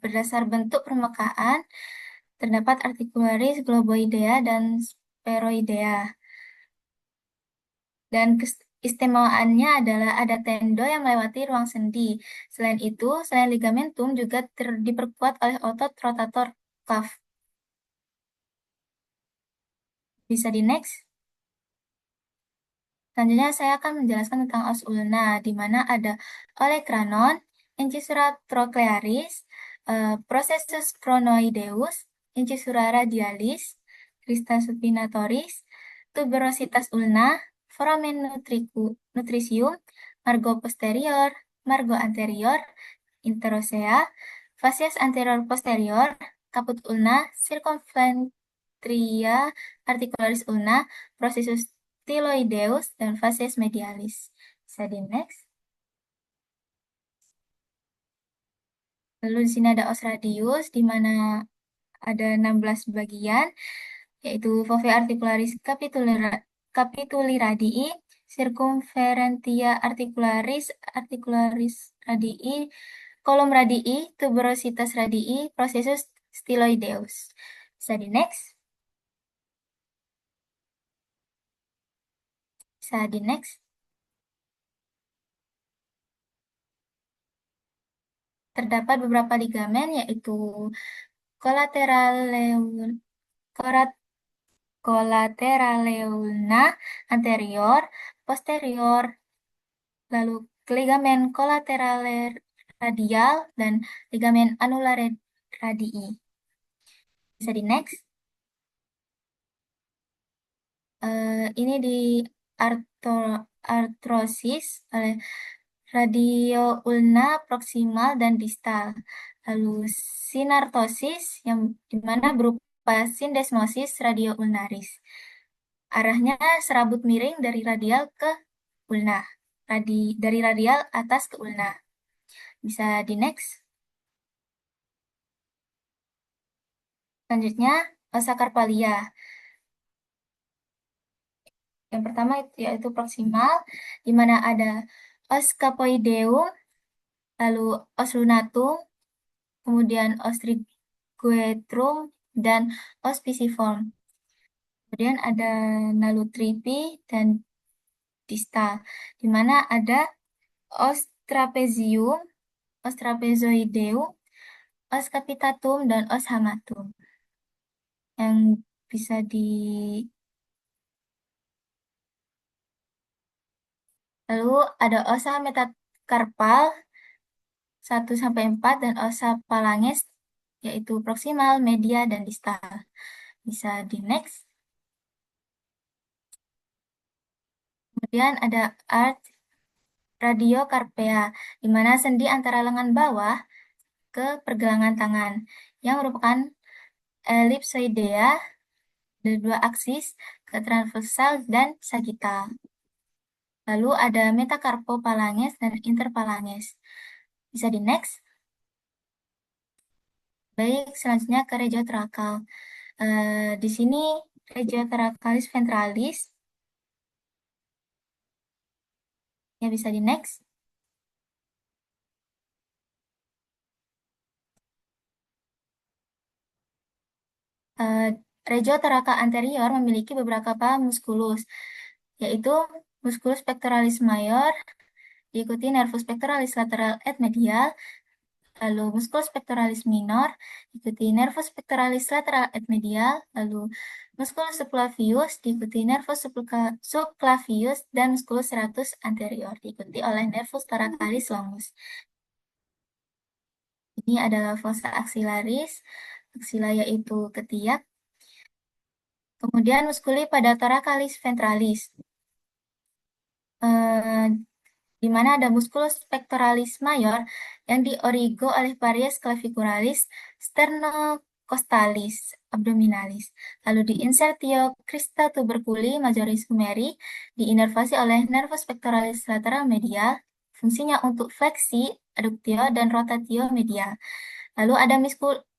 Berdasar bentuk permukaan, terdapat articularis, globoidea, dan spheroidea. Dan Istimewaannya adalah ada tendon yang melewati ruang sendi. Selain itu, selain ligamentum juga diperkuat oleh otot rotator cuff. Bisa di next. Selanjutnya saya akan menjelaskan tentang os ulna, di mana ada olecranon, incisura trochlearis, processus chronoideus, incisura radialis, crista supinatoris, tuberositas ulna, foramen nutritium, margo posterior, margo anterior, interosea, facies anterior posterior, caput ulna, circumflexion articularis ulna, processus styloideus, dan facies medialis. Bisa di next. Lalu di sini ada os radius, di mana ada 16 bagian, yaitu fovea articularis capituli radii, circumferentia articularis radii, kolom radii, tuberositas radii, processus styloideus. Bisa di next. Bisa di next. Terdapat beberapa ligamen, yaitu collateraleulna anterior, posterior, lalu ligamen collaterale radial, dan ligamen anulare radii. Bisa di next. Ini di artrosis oleh radio ulna proksimal dan distal. Lalu sinartosis yang dimana berupa sindesmosis radio ulnaris. Arahnya serabut miring dari radial ke ulna. Dari radial atas ke ulna. Bisa di next. Selanjutnya, osa carpalia. Yang pertama yaitu proksimal, di mana ada os capoideum, lalu os lunatum, kemudian os triguetrum, dan os pisiform. Kemudian ada nalutripi dan distal, di mana ada os trapezium, os trapezoideum, os capitatum, dan os hamatum. Yang bisa di... Lalu ada osa metakarpal 1-4 dan osa phalanges, yaitu proksimal, media, dan distal. Bisa di next. Kemudian ada art radiocarpea, di mana sendi antara lengan bawah ke pergelangan tangan, yang merupakan ellipsoidea, ada 2 aksis, ke transversal dan sagittal. Lalu ada metacarpophalanges dan interphalanges. Bisa di next. Baik, selanjutnya ke regiotorakal. Di sini regiotoracalis ventralis. Ya, bisa di next. Regiotorakal anterior memiliki beberapa muskulus, yaitu musculus pectoralis major, diikuti nervus pectoralis lateral et medial, lalu musculus pectoralis minor, diikuti nervus pectoralis lateral et medial, lalu musculus subclavius, diikuti nervus subclavius, dan musculus serratus anterior, diikuti oleh nervus thoracalis longus. Ini adalah fossa axillaris, axilla yaitu ketiak. Kemudian muskuli pada thoracalis ventralis, di mana ada musculus pectoralis major yang diorigo oleh varies clavicularis sternocostalis abdominalis. Lalu di insertio crista tuberculi majoris humeri diinervasi oleh nervus pectoralis lateral medial, fungsinya untuk fleksi, adductio, dan rotatio medial. Lalu ada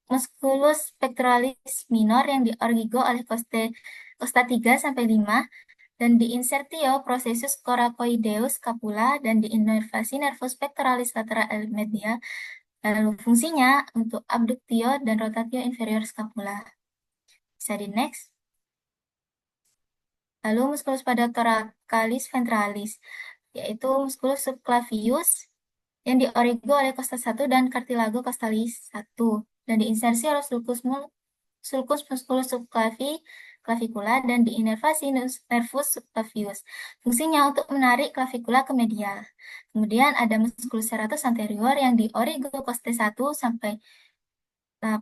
musculus pectoralis minor yang diorigo oleh costa 3-5 dan diinsertio processus coracoideus scapula dan diinervasi nervus pectoralis lateral medial. Lalu fungsinya untuk abductio dan rotatio inferior scapula. Bisa di next. Lalu musculus pada thoracalis ventralis, yaitu musculus subclavius yang di origo oleh costa 1 dan cartilago costalis 1 dan diinsersi oleh sulcus musculus clavicula dan diinervasi nervus subclavius. Fungsinya untuk menarik clavikula ke medial. Kemudian ada musculus serratus anterior yang di origo costae 1 sampai 8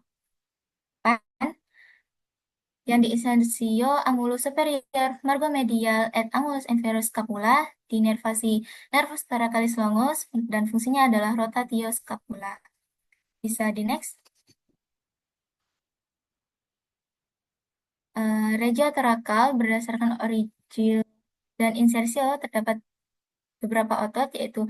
yang di insertio angulus superior margo medial et angulus inferior scapula diinervasi nervus thoracalis longus dan fungsinya adalah rotatio scapula. Bisa di next. Regio thoracal berdasarkan origin dan insersio terdapat beberapa otot yaitu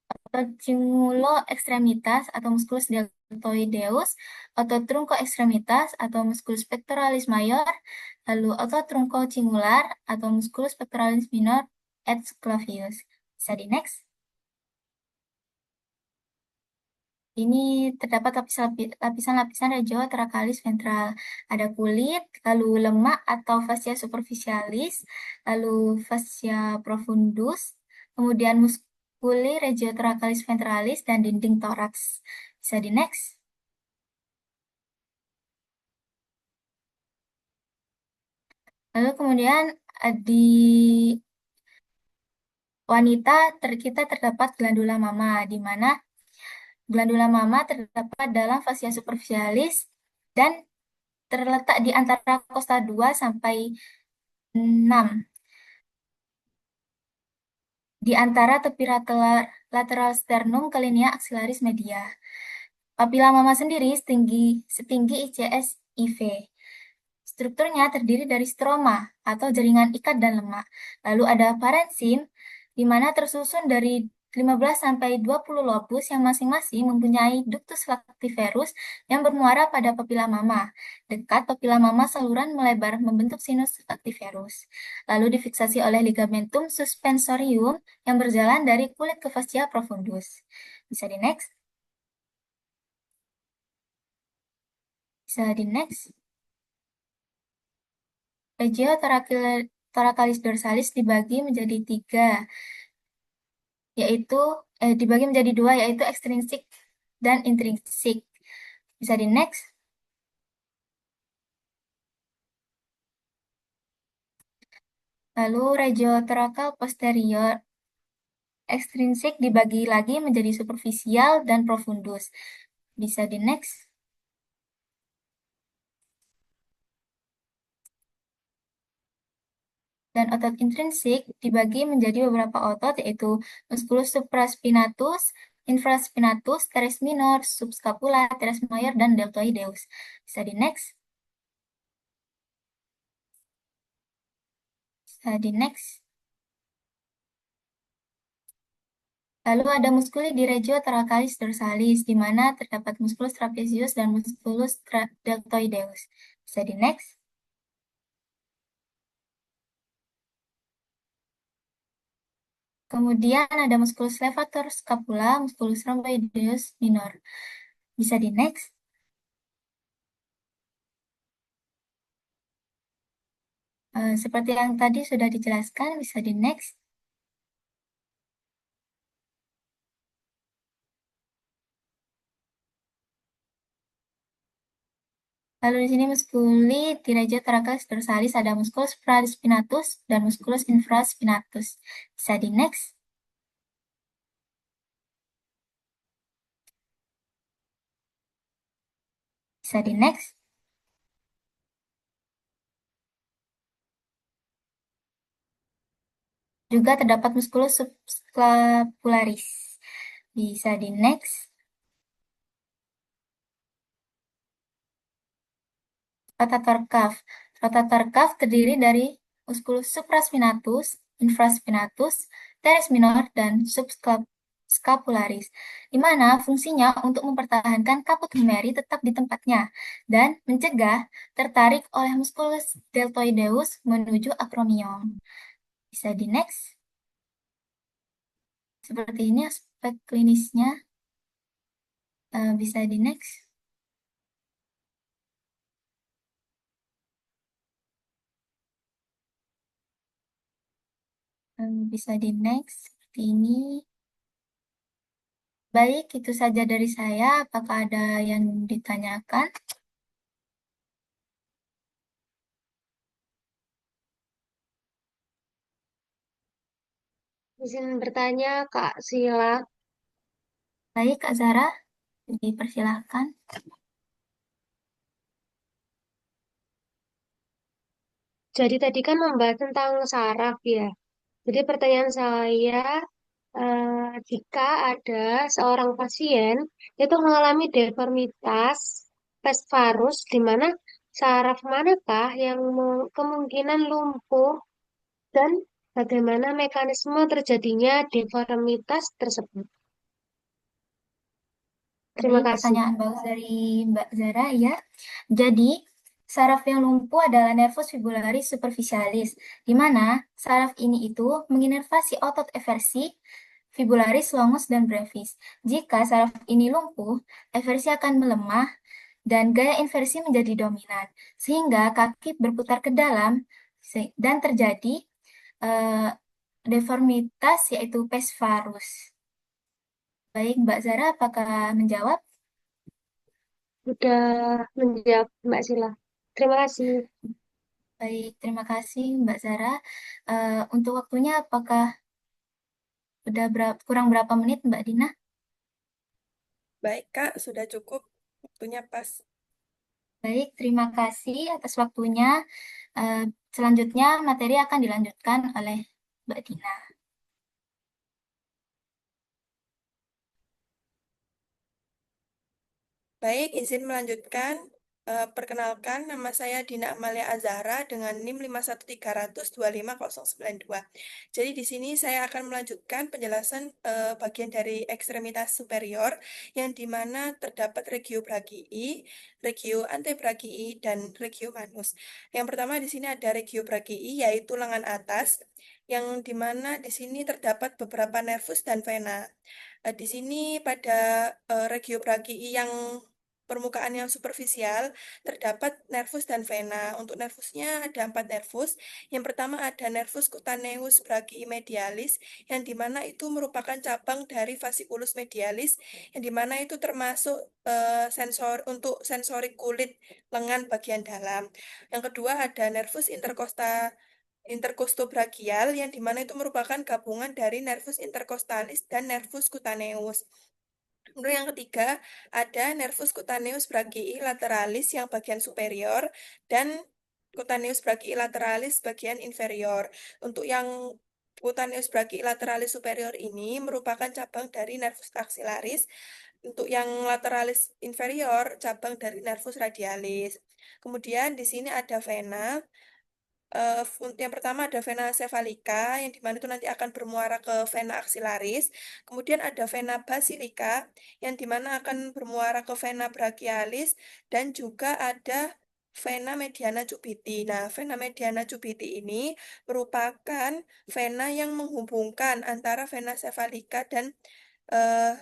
otot cimulo extremitas atau musculus deltoideus, otot trunco extremitas atau musculus pectoralis major, lalu otot trunco cingulare atau musculus pectoralis minor et sclavius. Bisa di next. Ini terdapat lapisan-lapisan regio thoracalis ventral. Ada kulit, lalu lemak atau fascia superficialis, lalu fascia profundus, kemudian muskuli regio thoracalis ventralis, dan dinding toraks. Bisa di next. Lalu kemudian di wanita kita terdapat glandula mama, di mana glandula mama terdapat dalam fascia superficialis dan terletak di antara costa 2 sampai 6 di antara tepi lateral sternum ke linea axillaris media. Papila mama sendiri setinggi ICS IV. Strukturnya terdiri dari stroma atau jaringan ikat dan lemak. Lalu ada parenkim di mana tersusun dari 15 sampai 20 lobus yang masing-masing mempunyai ductus lactiferus yang bermuara pada papila mama. Dekat papila mama saluran melebar membentuk sinus lactiferus. Lalu difiksasi oleh ligamentum suspensorium yang berjalan dari kulit ke fascia profundus. Bisa di next. Bisa di next. Regio thoracalis dorsalis dibagi menjadi 3, yaitu dibagi menjadi 2, yaitu ekstrinsik dan intrinsik. Bisa di next. Lalu regio thoracal posterior ekstrinsik dibagi lagi menjadi superficial dan profundus. Bisa di next. Dan otot intrinsik dibagi menjadi beberapa otot, yaitu musculus supraspinatus, infraspinatus, teres minor, subscapula, teres major, dan deltoideus. Bisa di next. Bisa di next. Lalu ada muskuli di regio thoracalis dorsalis, di mana terdapat musculus trapezius dan musculus deltoideus. Bisa di next. Kemudian ada musculus levator scapula, musculus rhomboideus minor. Bisa di next. Seperti yang tadi sudah dijelaskan, bisa di next. Lalu di sini muskuli di regio thoracalis dorsalis ada musculus praspinatus dan musculus infraspinatus. Bisa di next. Bisa di next. Juga terdapat musculus subscapularis. Bisa di next. Rotator cuff. Rotator cuff terdiri dari musculus supraspinatus, infraspinatus, teres minor, dan subscapularis, di mana fungsinya untuk mempertahankan caput humeri tetap di tempatnya dan mencegah tertarik oleh musculus deltoideus menuju acromion. Bisa di next. Seperti ini aspek klinisnya. Bisa di next. Bisa di next seperti ini. Baik, itu saja dari saya. Apakah ada yang ditanyakan? Izin bertanya, Kak Sila. Baik, Kak Zara, dipersilahkan. Jadi tadi kan membahas tentang saraf ya. Jadi pertanyaan saya, jika ada seorang pasien itu mengalami deformitas Vesvarus, di mana saraf manakah yang kemungkinan lumpuh dan bagaimana mekanisme terjadinya deformitas tersebut? Terima Baik, kasih. pertanyaan bagus dari Mbak Zara ya. Jadi, saraf yang lumpuh adalah nervus fibularis superficialis, di mana saraf ini itu menginervasi otot eversi, fibularis longus dan brevis. Jika saraf ini lumpuh, eversi akan melemah dan gaya inversi menjadi dominan, sehingga kaki berputar ke dalam dan terjadi eh, deformitas yaitu pes varus. Baik, Mbak Zara, apakah menjawab? Sudah menjawab Mbak Sila. Terima kasih. Baik, terima kasih Mbak Zara. Untuk waktunya apakah udah kurang berapa menit Mbak Dina? Baik, Kak, sudah cukup. Waktunya pas. Baik, terima kasih atas waktunya. Eh, Selanjutnya materi akan dilanjutkan oleh Mbak Dina. Baik, izin melanjutkan. Perkenalkan, nama saya Dina Amalia Azahra dengan NIM 51300250092. Jadi di sini saya akan melanjutkan penjelasan bagian dari ekstremitas superior yang di mana terdapat regio brachii, regio antebrachii, dan regio manus. Yang pertama di sini ada regio brachii yaitu lengan atas yang di mana di sini terdapat beberapa nervus dan vena. Di sini pada regio brachii yang permukaan yang superficial terdapat nervus dan vena. Untuk nervusnya ada 4 nervus. Yang pertama ada nervus cutaneus brachii medialis yang dimana itu merupakan cabang dari fasciculus medialis yang dimana itu termasuk sensor untuk sensorik kulit lengan bagian dalam. Yang kedua ada nervus intercostobrachial yang dimana itu merupakan gabungan dari nervus intercostalis dan nervus cutaneus. Kemudian yang ketiga, ada nervus cutaneus brachii lateralis yang bagian superior dan cutaneus brachii lateralis bagian inferior. Untuk yang cutaneus brachii lateralis superior ini merupakan cabang dari nervus axillaris. Untuk yang lateralis inferior, cabang dari nervus radialis. Kemudian di sini ada vena. Yang pertama ada vena cephalica yang dimana itu nanti akan bermuara ke vena axillaris. Kemudian ada vena basilica yang dimana akan bermuara ke vena brachialis dan juga ada vena mediana cubiti. Nah, vena mediana cubiti ini merupakan vena yang menghubungkan antara vena cephalica dan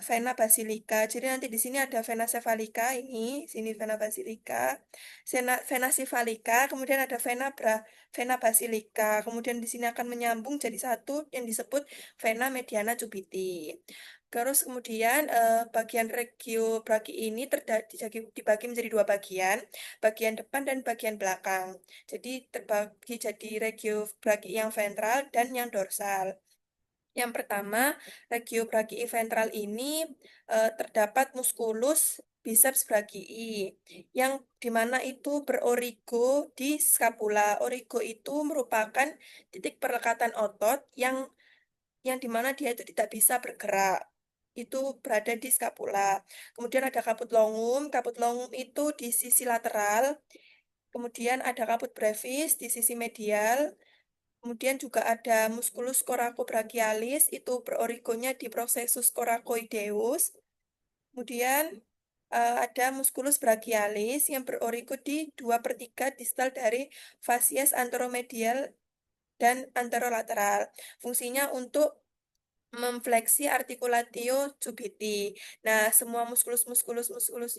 vena basilica. Jadi nanti di sini ada vena cephalica ini, sini vena basilica, vena cephalica, kemudian ada vena basilica. Kemudian di sini akan menyambung jadi satu yang disebut vena mediana cubiti. Terus kemudian bagian regio brachii ini dibagi menjadi 2 bagian, bagian depan dan bagian belakang. Jadi terbagi jadi regio brachii yang ventral dan yang dorsal. Yang pertama, regio brachii ventral ini terdapat musculus biceps brachii yang dimana itu berorigo di scapula. Origo itu merupakan titik perlekatan otot yang dimana dia itu tidak bisa bergerak. Itu berada di scapula. Kemudian ada caput longum. Caput longum itu di sisi lateral. Kemudian ada caput brevis di sisi medial. Kemudian juga ada musculus coracobrachialis, itu berorigonya di processus coracoideus. Kemudian ada musculus brachialis yang berorigo di 2/3 distal dari facies anteromedial dan anterolateral. Fungsinya untuk memfleksi articulatio cubiti. Nah, semua muskulus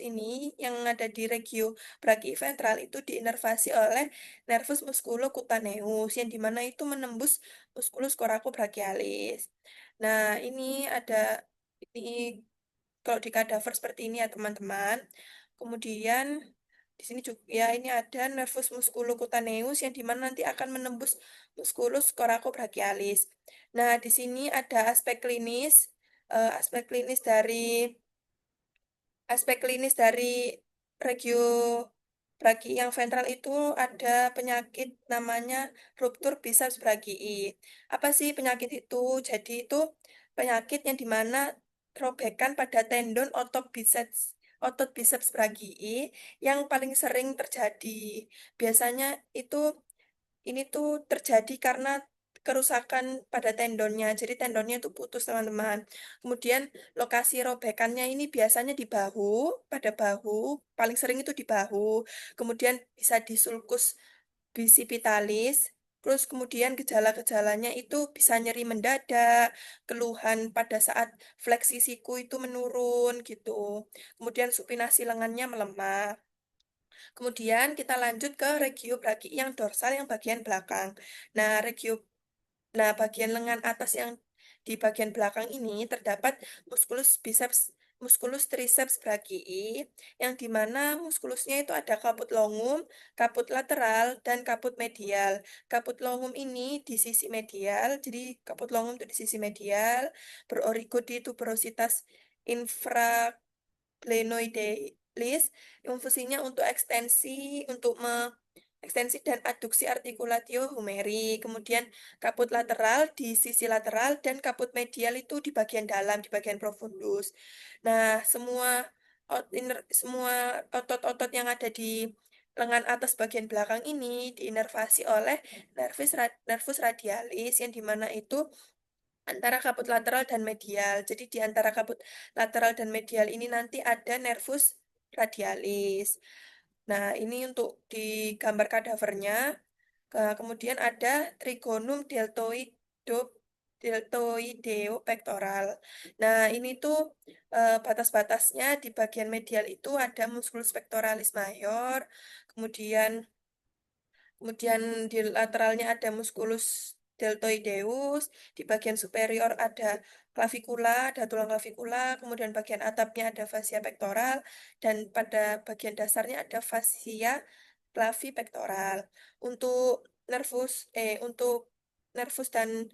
ini yang ada di regio brachii-ventral itu diinervasi oleh nervus musculocutaneus yang dimana itu menembus musculus coracobrachialis. Nah, ini ada ini kalau di kadaver seperti ini ya teman-teman. Kemudian di sini juga ya ini ada nervus musculocutaneus yang dimana nanti akan menembus musculus coracobrachialis. Nah, di sini ada aspek klinis dari regio brachii yang ventral itu ada penyakit namanya ruptur biceps brachii. Apa sih penyakit itu? Jadi itu penyakit yang dimana robekan pada tendon otot biceps brachii yang paling sering terjadi. Biasanya itu ini tuh terjadi karena kerusakan pada tendonnya. Jadi tendonnya itu putus, teman-teman. Kemudian lokasi robekannya ini biasanya di bahu, pada bahu, paling sering itu di bahu. Kemudian bisa di sulcus bicipitalis. Terus kemudian gejala-gejalanya itu bisa nyeri mendadak, keluhan pada saat fleksi siku itu menurun gitu. Kemudian supinasi lengannya melemah. Kemudian kita lanjut ke regio brachii yang dorsal yang bagian belakang. Nah, bagian lengan atas yang di bagian belakang ini terdapat musculus triceps brachii yang dimana muskulusnya itu ada caput longum, caput lateral, dan caput medial. Caput longum ini di sisi medial, jadi caput longum itu di sisi medial, berorigo di tuberositas glenoidelis yang fungsinya untuk ekstensi dan adduksi articulatio humeri. Kemudian kaput lateral di sisi lateral dan kaput medial itu di bagian dalam, di bagian profundus. Nah, semua otot-otot yang ada di lengan atas bagian belakang ini diinervasi oleh nervus radialis yang dimana itu antara kaput lateral dan medial. Jadi di antara kaput lateral dan medial ini nanti ada nervus radialis. Nah, ini untuk di gambar kadavernya. Kemudian ada trigonum deltoideo pectoral. Nah, ini tuh batas-batasnya di bagian medial itu ada musculus pectoralis mayor, kemudian Kemudian di lateralnya ada musculus deltoideus, di bagian superior ada clavicula, ada tulang clavicula, kemudian bagian atapnya ada fascia pectoral, dan pada bagian dasarnya ada fascia clavipectoral. Untuk nervus dan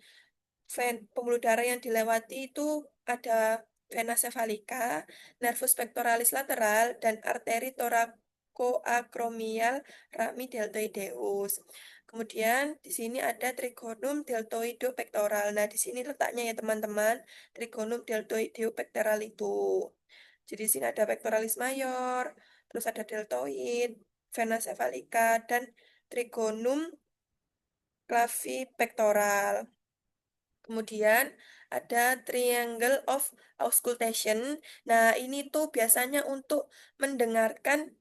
pembuluh darah yang dilewati itu ada vena cephalica, nervus pectoralis lateral, dan arteri thoracoacromial rami deltoideus. Kemudian di sini ada trigonum deltoideo pectoral. Nah, di sini letaknya ya teman-teman, trigonum deltoideo pectoral itu. Jadi di sini ada pectoralis mayor, terus ada deltoid, vena cephalica, dan trigonum clavipectoral. Kemudian ada triangle of auscultation. Nah, ini tuh biasanya untuk mendengarkan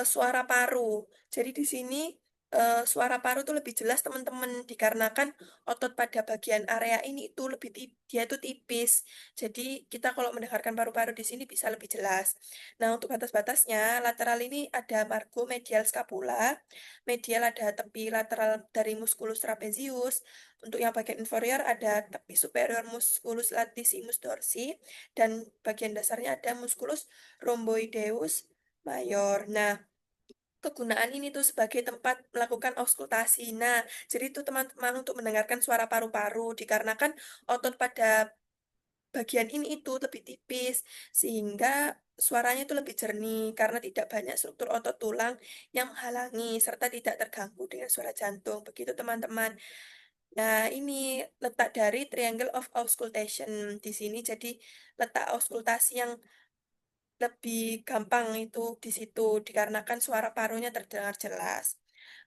suara paru. Jadi di sini suara paru tuh lebih jelas teman-teman dikarenakan otot pada bagian area ini itu dia itu tipis. Jadi kita kalau mendengarkan paru-paru di sini bisa lebih jelas. Nah, untuk batas-batasnya lateral ini ada margo medial scapula, medial ada tepi lateral dari musculus trapezius. Untuk yang bagian inferior ada tepi superior musculus latissimus dorsi dan bagian dasarnya ada musculus rhomboideus mayor. Nah, kegunaan ini tuh sebagai tempat melakukan auskultasi. Nah, jadi itu teman-teman untuk mendengarkan suara paru-paru dikarenakan otot pada bagian ini itu lebih tipis sehingga suaranya itu lebih jernih karena tidak banyak struktur otot tulang yang menghalangi serta tidak terganggu dengan suara jantung. Begitu teman-teman. Nah, ini letak dari triangle of auscultation di sini. Jadi letak auskultasi yang lebih gampang itu di situ dikarenakan suara parunya terdengar jelas.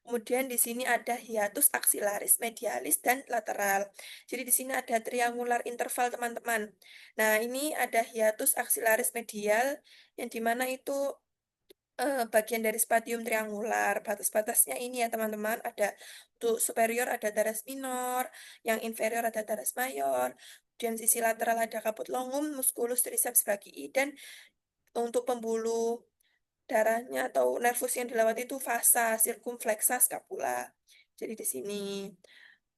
Kemudian di sini ada hiatus axillaris, medialis, dan lateral. Jadi di sini ada triangular interval teman-teman. Nah, ini ada hiatus axillaris medial yang dimana itu bagian dari spatium triangular. Batas-batasnya ini ya teman-teman, ada untuk superior ada teres minor, yang inferior ada teres mayor, Kemudian sisi lateral ada caput longum, musculus triceps brachii, dan untuk pembuluh darahnya atau nervus yang dilewati itu vasa, circumflexa, scapula. Jadi di sini.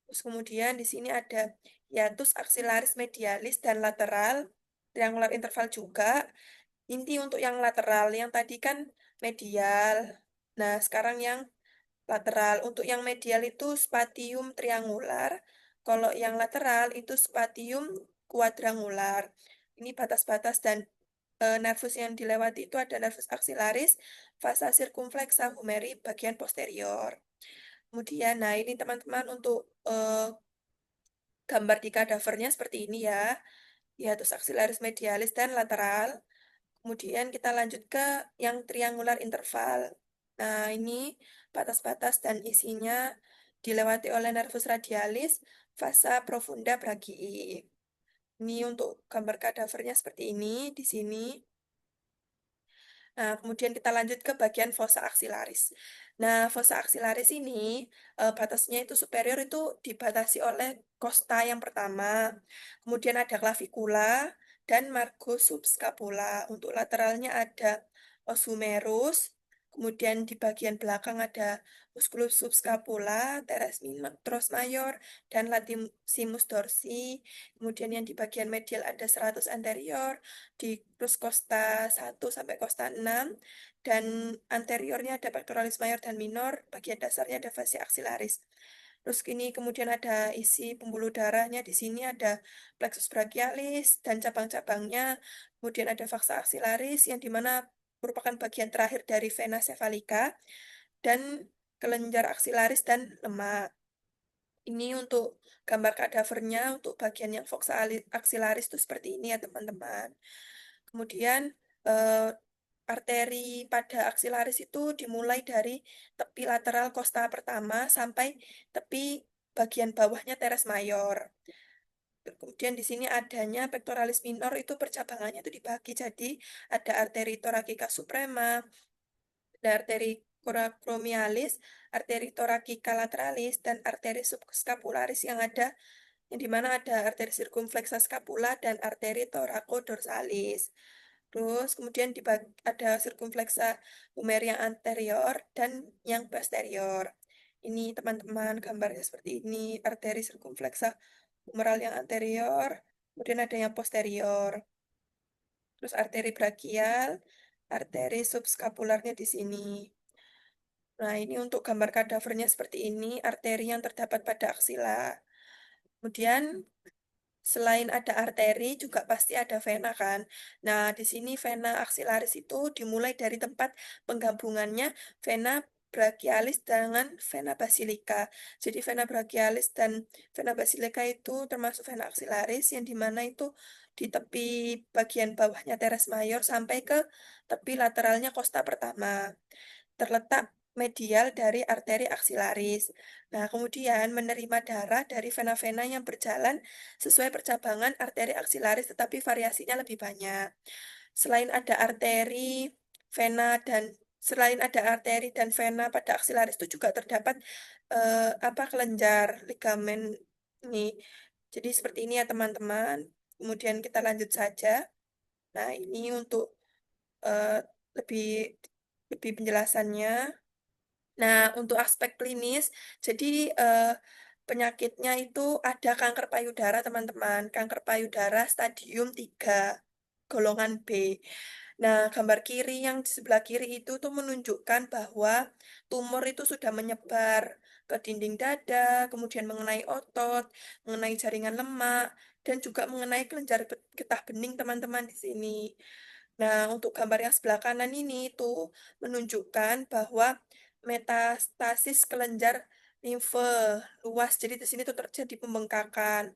Terus kemudian di sini ada hiatus axillaris medialis dan lateral, triangular interval juga. Inti untuk yang lateral, yang tadi kan medial. Nah, sekarang yang lateral. Untuk yang medial itu spatium triangular. Kalau yang lateral itu spatium quadrangular. Ini batas-batas dan nervus yang dilewati itu ada nervus axillaris, vasa circumflexa humeri bagian posterior. Kemudian, nah ini teman-teman untuk gambar di kadavernya seperti ini ya. Hiatus axillaris medialis dan lateral. Kemudian kita lanjut ke yang triangular interval. Nah, ini batas-batas dan isinya dilewati oleh nervus radialis, vasa profunda brachii. Ini untuk gambar kadavernya seperti ini di sini. Nah, kemudian kita lanjut ke bagian fossa axillaris. Nah, fossa axillaris ini batasnya itu superior itu dibatasi oleh costa yang pertama. Kemudian ada clavicula dan margo subscapula. Untuk lateralnya ada os humerus. Kemudian di bagian belakang ada musculus subscapula, teres mitros mayor, dan latissimus dorsi. Kemudian yang di bagian medial ada serratus anterior, di terus costa 1 sampai costa 6, dan anteriornya ada pectoralis mayor dan minor, bagian dasarnya ada fascia axillaris. Terus ini kemudian ada isi pembuluh darahnya, di sini ada plexus brachialis dan cabang-cabangnya, kemudian ada faksa axillaris yang dimana merupakan bagian terakhir dari vena cephalica, dan kelenjar axillaris dan lemak. Ini untuk gambar kadavernya, untuk bagian yang fossa axillaris itu seperti ini ya teman-teman. Kemudian eh, arteri pada aksilaris itu dimulai dari tepi lateral kosta pertama sampai tepi bagian bawahnya teres mayor. Kemudian di sini adanya pectoralis minor itu percabangannya itu dibagi jadi ada arteri thoracica suprema, ada arteri coracomialis, arteri thoracica lateralis, dan arteri subscapularis yang ada yang dimana ada arteri circumflexa scapula dan arteri thoraco-dorsalis. Terus kemudian ada circumflexa humeri yang anterior dan yang posterior. Ini teman-teman gambarnya seperti ini, arteri circumflexa humeral yang anterior, kemudian ada yang posterior. Terus arteri brachial, arteri subscapularnya di sini. Nah, ini untuk gambar kadavernya seperti ini, arteri yang terdapat pada aksila. Kemudian selain ada arteri, juga pasti ada vena kan. Nah, di sini vena axillaris itu dimulai dari tempat penggabungannya vena brachialis dengan vena basilica. Jadi vena brachialis dan vena basilica itu termasuk vena axillaris yang dimana itu di tepi bagian bawahnya teres mayor sampai ke tepi lateralnya costa pertama. Terletak medial dari arteri axillaris. Nah, kemudian menerima darah dari vena-vena yang berjalan sesuai percabangan arteri aksilaris, tetapi variasinya lebih banyak. Selain ada arteri, vena, dan selain ada arteri dan vena pada aksilaris itu juga terdapat kelenjar ligamen ini. Jadi seperti ini ya teman-teman. Kemudian kita lanjut saja. Nah, ini untuk eh, lebih lebih penjelasannya. Nah, untuk aspek klinis, jadi penyakitnya itu ada kanker payudara, teman-teman. Kanker payudara stadium 3, golongan B. Nah, gambar kiri yang di sebelah kiri itu tuh menunjukkan bahwa tumor itu sudah menyebar ke dinding dada, kemudian mengenai otot, mengenai jaringan lemak, dan juga mengenai kelenjar getah bening, teman-teman di sini. Nah, untuk gambar yang sebelah kanan ini itu menunjukkan bahwa metastasis kelenjar limfe luas. Jadi di sini tuh terjadi pembengkakan.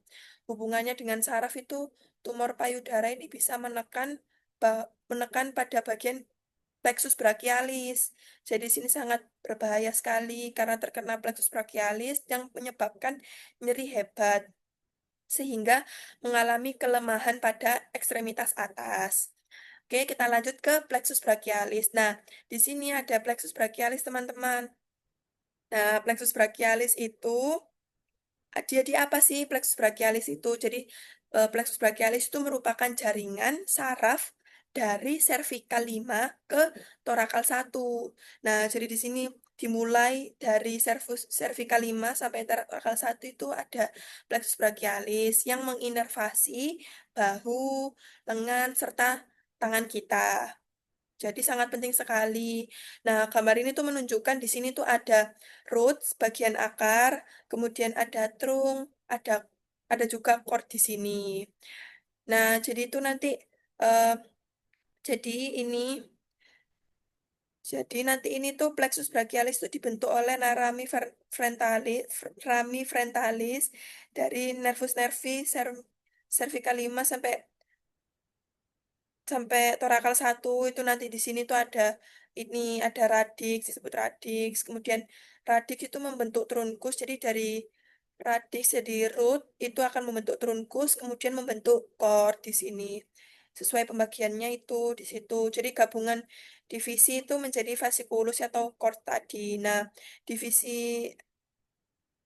Hubungannya dengan saraf itu tumor payudara ini bisa menekan pada bagian plexus brachialis. Jadi di sini sangat berbahaya sekali karena terkena plexus brachialis yang menyebabkan nyeri hebat sehingga mengalami kelemahan pada ekstremitas atas. Oke, kita lanjut ke plexus brachialis. Nah, di sini ada plexus brachialis, teman-teman. Nah, plexus brachialis itu jadi apa sih plexus brachialis itu? Jadi plexus brachialis itu merupakan jaringan saraf dari cervical 5 ke torakal 1. Nah, jadi di sini dimulai dari cervical 5 sampai torakal 1 itu ada plexus brachialis yang menginervasi bahu, lengan, serta tangan kita. Jadi sangat penting sekali. Nah, gambar ini tuh menunjukkan di sini tuh ada roots, bagian akar, kemudian ada trunk, ada juga core di sini. Nah, jadi itu nanti eh, jadi ini nanti ini tuh plexus brachialis itu dibentuk oleh rami frontalis dari nervus nervi cervical 5 sampai torakal 1 itu nanti di sini tuh ini ada radix disebut radix, kemudian radix itu membentuk trunkus, jadi dari radix jadi root itu akan membentuk trunkus kemudian membentuk core di sini sesuai pembagiannya itu di situ, jadi gabungan divisi itu menjadi fasciculus atau core tadi. Nah, divisi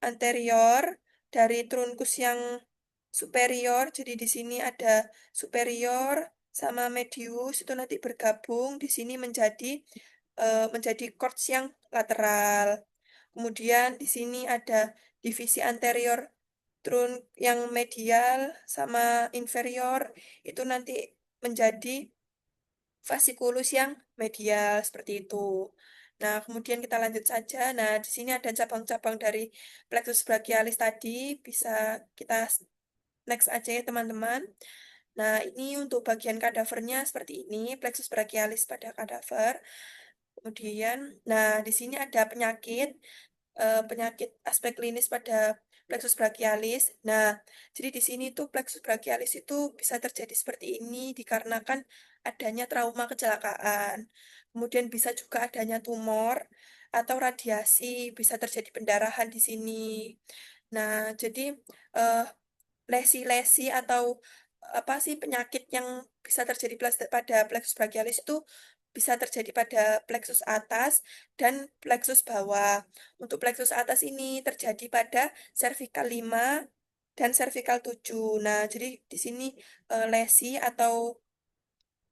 anterior dari trunkus yang superior. Jadi di sini ada superior sama medius itu nanti bergabung di sini menjadi cords yang lateral. Kemudian di sini ada divisi anterior trunk yang medial sama inferior itu nanti menjadi fasciculus yang medial seperti itu. Nah, kemudian kita lanjut saja. Nah, di sini ada cabang-cabang dari plexus brachialis tadi. Bisa kita next aja ya, teman-teman. Nah, ini untuk bagian kadavernya seperti ini, plexus brachialis pada kadaver. Kemudian, nah di sini ada penyakit aspek klinis pada plexus brachialis. Nah, jadi di sini tuh plexus brachialis itu bisa terjadi seperti ini dikarenakan adanya trauma kecelakaan. Kemudian bisa juga adanya tumor atau radiasi, bisa terjadi pendarahan di sini. Nah, jadi eh, lesi-lesi atau apa sih penyakit yang bisa terjadi pada plexus brachialis itu bisa terjadi pada plexus atas dan plexus bawah. Untuk plexus atas ini terjadi pada cervical 5 dan cervical 7. Nah, jadi di sini lesi atau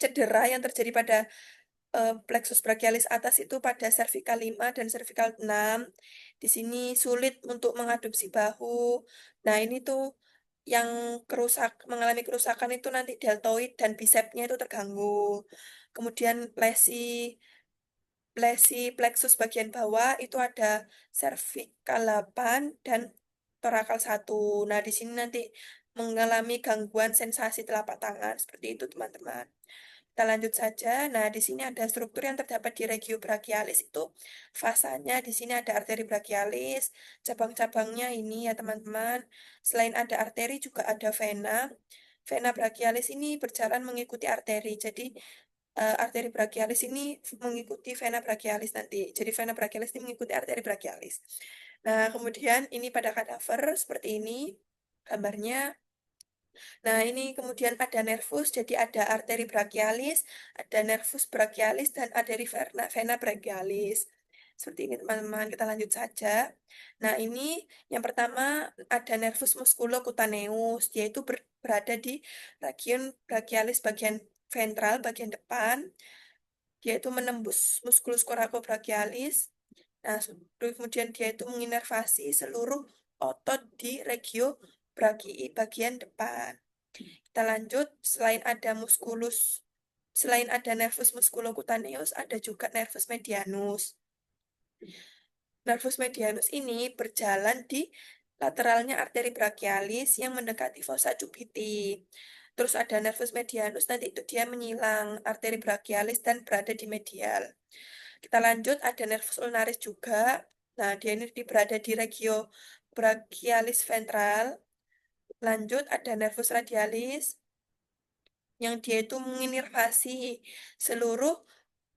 cedera yang terjadi pada plexus brachialis atas itu pada cervical 5 dan cervical 6. Di sini sulit untuk mengadopsi bahu. Nah, ini tuh yang mengalami kerusakan itu nanti deltoid dan bisepsnya itu terganggu. Kemudian lesi plexus bagian bawah itu ada cervical 8 dan torakal 1. Nah, di sini nanti mengalami gangguan sensasi telapak tangan seperti itu, teman-teman. Kita lanjut saja. Nah, di sini ada struktur yang terdapat di regio brachialis itu fasanya. Di sini ada arteri brachialis, cabang-cabangnya ini ya teman-teman. Selain ada arteri juga ada vena. Vena brachialis ini berjalan mengikuti arteri. Jadi arteri brachialis ini mengikuti vena brachialis nanti. Jadi vena brachialis ini mengikuti arteri brachialis. Nah, kemudian ini pada kadaver seperti ini gambarnya. Nah, ini kemudian ada nervus, jadi ada arteri brachialis, ada nervus brachialis, dan arteri vena brachialis. Seperti ini, teman-teman. Kita lanjut saja. Nah, ini yang pertama ada nervus musculocutaneus, yaitu berada di region brachialis bagian ventral, bagian depan, yaitu menembus musculus coracobrachialis. Nah, kemudian dia itu menginervasi seluruh otot di regio brachii bagian depan. Kita lanjut, selain ada nervus musculocutaneus, ada juga nervus medianus. Nervus medianus ini berjalan di lateralnya arteri brachialis yang mendekati fossa cubiti. Terus ada nervus medianus, nanti itu dia menyilang arteri brachialis dan berada di medial. Kita lanjut, ada nervus ulnaris juga. Nah, dia ini berada di regio brachialis ventral. Lanjut, ada nervus radialis yang dia itu menginervasi seluruh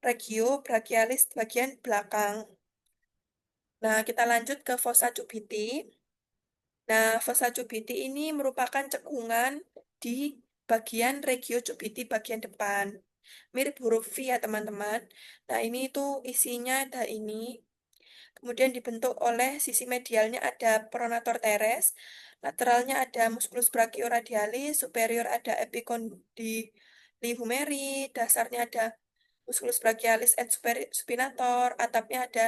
regio brachialis bagian belakang. Nah, kita lanjut ke fossa cubiti. Nah, fossa cubiti ini merupakan cekungan di bagian regio cubiti bagian depan. Mirip huruf V ya, teman-teman. Nah, ini itu isinya ada ini. kemudian dibentuk oleh sisi medialnya ada pronator teres, lateralnya ada musculus brachioradialis, superior ada epicondyle humeri, dasarnya ada musculus brachialis and supinator, atapnya ada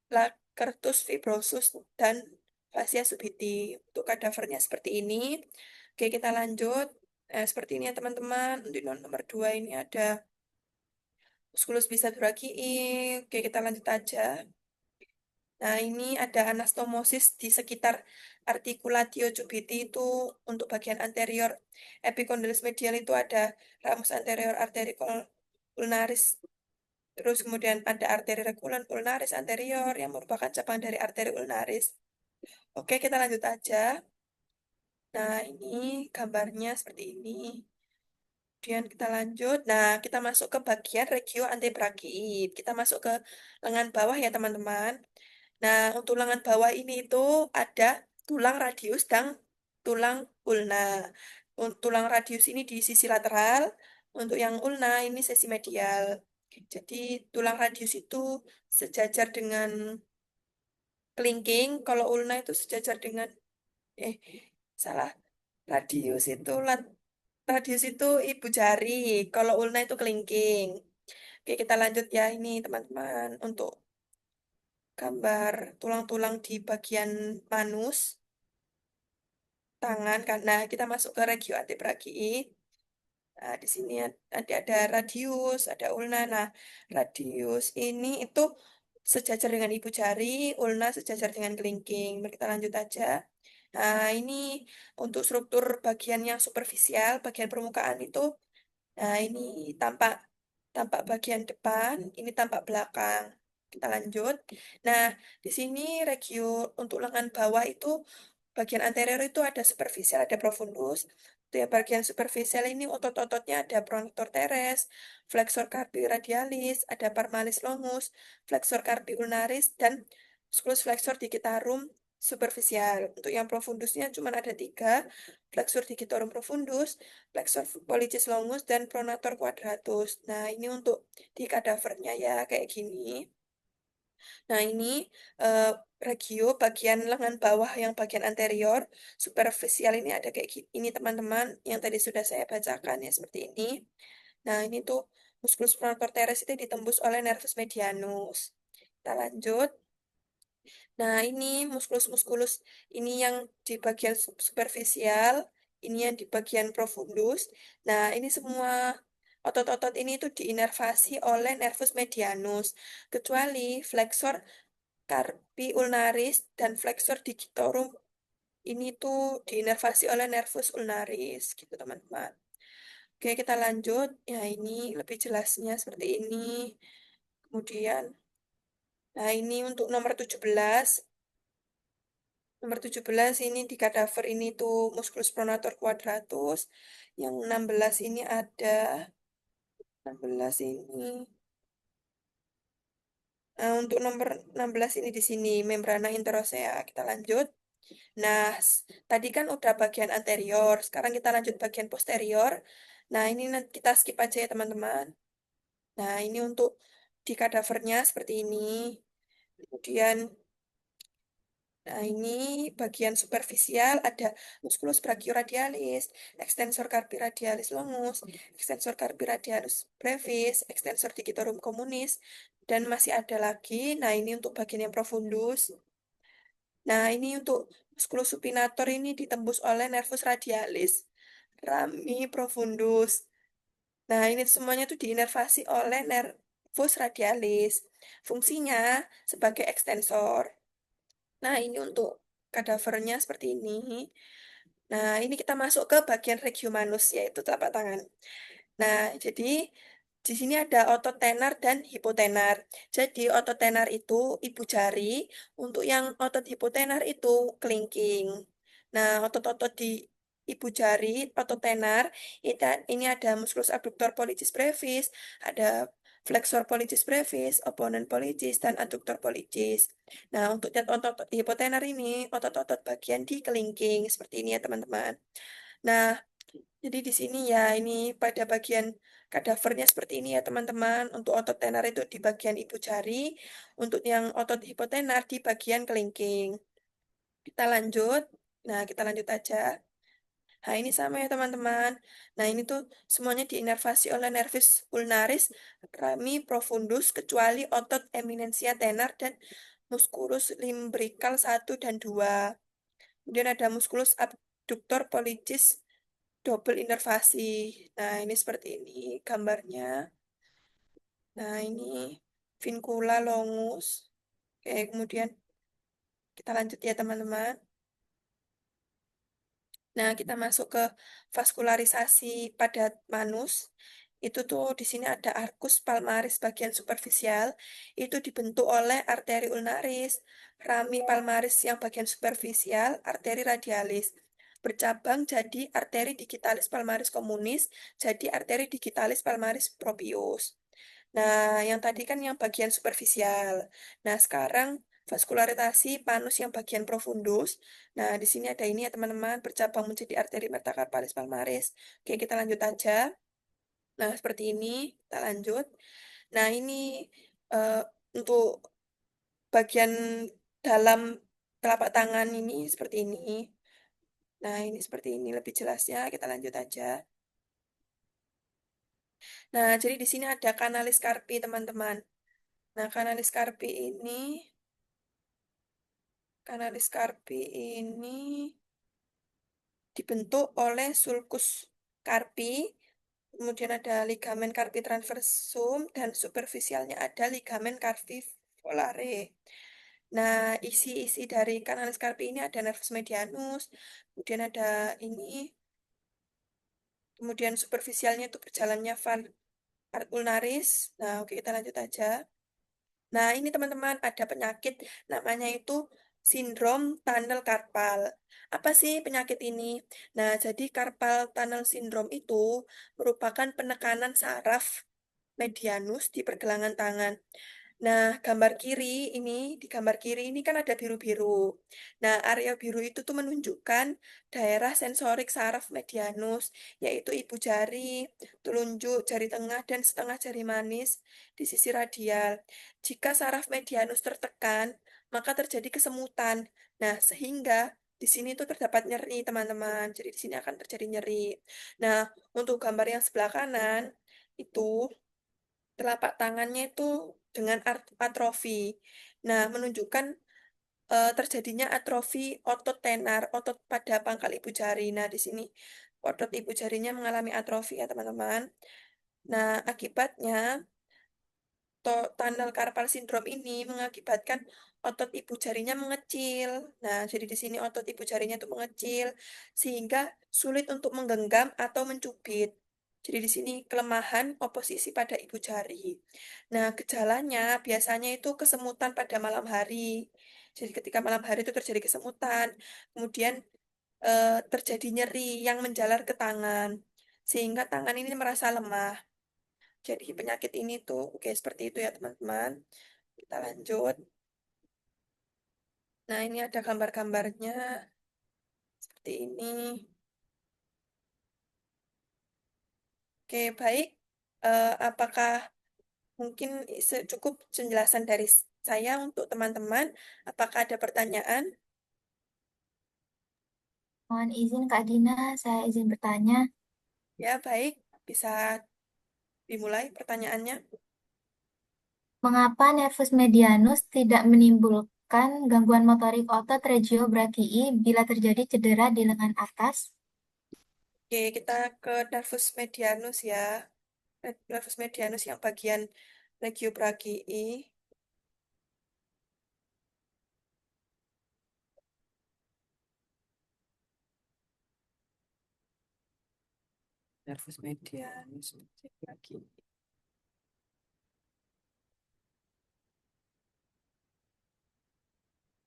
lacertus fibrosus dan fascia subiti. Untuk kadavernya seperti ini. Oke, kita lanjut. Seperti ini ya teman-teman. Untuk nomor 2 ini ada musculus biceps brachii. Oke, kita lanjut aja. Nah, ini ada anastomosis di sekitar articulatio cubiti itu untuk bagian anterior. Epicondylis medial itu ada ramus anterior arteri ulnaris. Terus kemudian ada arteri regulan ulnaris anterior yang merupakan cabang dari arteri ulnaris. Oke, kita lanjut aja. Nah, ini gambarnya seperti ini. Kemudian kita lanjut. Nah, kita masuk ke bagian regio antebrakii. Kita masuk ke lengan bawah ya, teman-teman. Nah, untuk lengan bawah ini itu ada tulang radius dan tulang ulna. Untuk tulang radius ini di sisi lateral, untuk yang ulna ini sisi medial. Jadi, tulang radius itu sejajar dengan kelingking, kalau ulna itu sejajar dengan eh salah. Radius itu ibu jari, kalau ulna itu kelingking. Oke, kita lanjut ya ini teman-teman untuk gambar tulang-tulang di bagian manus tangan kan. Nah, kita masuk ke regio antebrakii. Nah, di sini ada radius, ada ulna. Nah, radius ini itu sejajar dengan ibu jari, ulna sejajar dengan kelingking. Mari kita lanjut aja. Nah, ini untuk struktur bagian yang superficial, bagian permukaan itu. Nah, ini tampak tampak bagian depan, ini tampak belakang. Kita lanjut. Nah, di sini regio untuk lengan bawah itu bagian anterior itu ada superficial, ada profundus. Itu ya bagian superficial ini otot-ototnya ada pronator teres, flexor carpi radialis, ada palmaris longus, flexor carpi ulnaris, dan musculus flexor digitarum superficial. Untuk yang profundusnya cuma ada 3, flexor digitorum profundus, flexor pollicis longus, dan pronator quadratus. Nah, ini untuk di kadavernya ya, kayak gini. Nah, ini eh, regio bagian lengan bawah yang bagian anterior, superficial ini ada kayak gini. Ini teman-teman yang tadi sudah saya bacakan ya seperti ini. Nah, ini tuh musculus pronator teres itu ditembus oleh nervus medianus. Kita lanjut. Nah, ini muskulus-muskulus ini yang di bagian superficial, ini yang di bagian profundus. Nah, ini semua otot-otot ini itu diinervasi oleh nervus medianus, kecuali flexor carpi ulnaris dan flexor digitorum ini tuh diinervasi oleh nervus ulnaris, gitu teman-teman. Oke, kita lanjut. Ya, ini lebih jelasnya seperti ini. Kemudian, nah ini untuk nomor 17. Nomor 17 ini di kadaver ini tuh musculus pronator quadratus. Yang 16 ini ada 16 ini. Nah, untuk nomor 16 ini di sini membrana interosea. Kita lanjut. Nah, tadi kan udah bagian anterior. Sekarang kita lanjut bagian posterior. Nah, ini kita skip aja ya teman-teman. Nah, ini untuk di kadavernya seperti ini. Kemudian nah, ini bagian superficial ada musculus brachioradialis, extensor carpi radialis longus, extensor carpi radialis brevis, extensor digitorum communis, dan masih ada lagi. Nah, ini untuk bagian yang profundus. Nah, ini untuk musculus supinator ini ditembus oleh nervus radialis, rami profundus. Nah, ini semuanya itu diinervasi oleh nervus radialis. Fungsinya sebagai ekstensor. Nah, ini untuk kadavernya seperti ini. Nah, ini kita masuk ke bagian regiomanus, yaitu telapak tangan. Nah, jadi di sini ada otot tenar dan hipotenar. Jadi otot tenar itu ibu jari, untuk yang otot hipotenar itu kelingking. Nah, otot-otot di ibu jari, otot tenar, ini ada musculus abductor pollicis brevis, ada flexor pollicis brevis, opponent pollicis, dan adductor pollicis. Nah, untuk otot hipotenar ini, otot-otot bagian di kelingking, seperti ini ya teman-teman. Nah, jadi di sini ya, ini pada bagian Kadavernya seperti ini ya teman-teman. Untuk otot tenar itu di bagian ibu jari, untuk yang otot hipotenar di bagian kelingking. Kita lanjut. Nah, kita lanjut aja. Nah, ini sama ya teman-teman. Nah, ini tuh semuanya diinervasi oleh nervus ulnaris rami profundus kecuali otot eminensia tenar dan musculus limbrical 1 dan 2. Kemudian ada musculus abductor pollicis double inervasi. Nah, ini seperti ini gambarnya. Nah, ini vincula longus. Oke, kemudian kita lanjut ya teman-teman. Nah, kita masuk ke vaskularisasi pada manus. Itu tuh di sini ada arcus palmaris bagian superficial. Itu dibentuk oleh arteri ulnaris, rami palmaris yang bagian superficial, arteri radialis. Bercabang jadi arteri digitalis palmaris communis, jadi arteri digitalis palmaris propius. Nah, yang tadi kan yang bagian superficial. Nah, sekarang vaskularisasi panus yang bagian profundus. Nah, di sini ada ini ya teman-teman, bercabang menjadi arteri metacarpalis palmaris. Oke, kita lanjut aja. Nah, seperti ini, kita lanjut. Nah, ini eh, untuk bagian dalam telapak tangan ini seperti ini. Nah, ini seperti ini lebih jelasnya. Kita lanjut aja. Nah, jadi di sini ada kanalis carpi, teman-teman. Nah, kanalis carpi ini dibentuk oleh sulcus carpi, kemudian ada ligamen carpi transversum, dan superficialnya ada ligamen carpi volare. Nah, isi-isi dari kanalis carpi ini ada nervus medianus, kemudian ada ini, kemudian superficialnya itu berjalannya van ulnaris. Nah, oke kita lanjut aja. Nah, ini teman-teman ada penyakit namanya itu sindrom tunnel carpal. Apa sih penyakit ini? Nah, jadi carpal tunnel syndrome itu merupakan penekanan saraf medianus di pergelangan tangan. Nah, di gambar kiri ini kan ada biru-biru. Nah, area biru itu tuh menunjukkan daerah sensorik saraf medianus, yaitu ibu jari, telunjuk, jari tengah, dan setengah jari manis di sisi radial. Jika saraf medianus tertekan, maka terjadi kesemutan. Nah, sehingga di sini tuh terdapat nyeri, teman-teman. Jadi di sini akan terjadi nyeri. Nah, untuk gambar yang sebelah kanan, itu telapak tangannya itu dengan atrofi. Nah, menunjukkan terjadinya atrofi otot tenar, otot pada pangkal ibu jari. Nah, di sini otot ibu jarinya mengalami atrofi ya, teman-teman. Nah, akibatnya tunnel carpal syndrome ini mengakibatkan otot ibu jarinya mengecil. Nah, jadi di sini otot ibu jarinya itu mengecil sehingga sulit untuk menggenggam atau mencubit. Jadi di sini kelemahan oposisi pada ibu jari. Nah, gejalanya biasanya itu kesemutan pada malam hari. Jadi ketika malam hari itu terjadi kesemutan, kemudian terjadi nyeri yang menjalar ke tangan, sehingga tangan ini merasa lemah. Jadi penyakit ini tuh, oke seperti itu ya teman-teman. Kita lanjut. Nah, ini ada gambar-gambarnya seperti ini. Oke, baik. Apakah mungkin cukup penjelasan dari saya untuk teman-teman? Apakah ada pertanyaan? Mohon izin Kak Dina, saya izin bertanya. Ya, baik. Bisa dimulai pertanyaannya. Mengapa nervus medianus tidak menimbulkan gangguan motorik otot regio brachii bila terjadi cedera di lengan atas? Oke, kita ke nervus medianus ya. Nervus medianus yang bagian legio brachii. Nervus medianus brachii.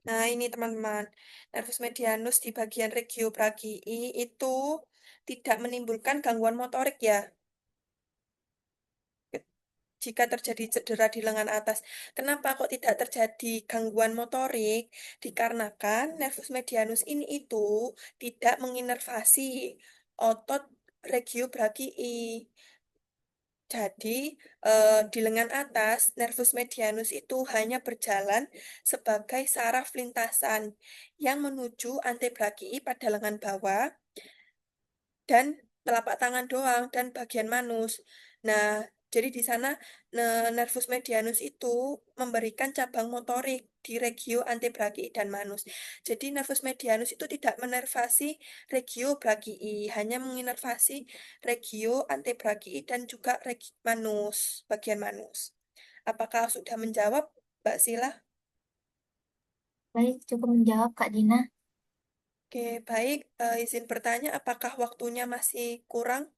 Nah, ini teman-teman, nervus medianus di bagian regio brachii itu tidak menimbulkan gangguan motorik ya. Jika terjadi cedera di lengan atas, kenapa kok tidak terjadi gangguan motorik? Dikarenakan nervus medianus ini itu tidak menginervasi otot regio brachii. Jadi, di lengan atas, nervus medianus itu hanya berjalan sebagai saraf lintasan yang menuju antebrakii pada lengan bawah dan telapak tangan doang dan bagian manus. Nah, jadi di sana nervus medianus itu memberikan cabang motorik di regio antebrakii dan manus. Jadi nervus medianus itu tidak menervasi regio brakii, hanya menginervasi regio antebrakii dan juga manus, bagian manus. Apakah sudah menjawab, Mbak Sila? Baik, cukup menjawab Kak Dina. Oke, baik. Izin bertanya, apakah waktunya masih kurang?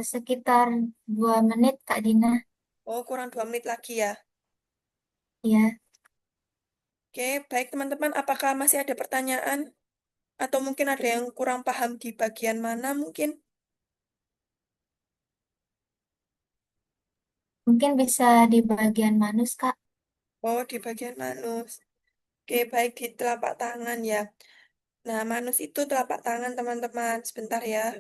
Sekitar 2 menit Kak Dina. Oh, kurang 2 menit lagi ya. Ya, Oke, baik teman-teman. Apakah masih ada pertanyaan? Atau mungkin ada yang kurang paham di bagian mana mungkin? mungkin bisa di bagian manus Kak. Oh, di bagian manus. Oke, baik di telapak tangan ya. Nah, manus itu telapak tangan teman-teman. Sebentar ya.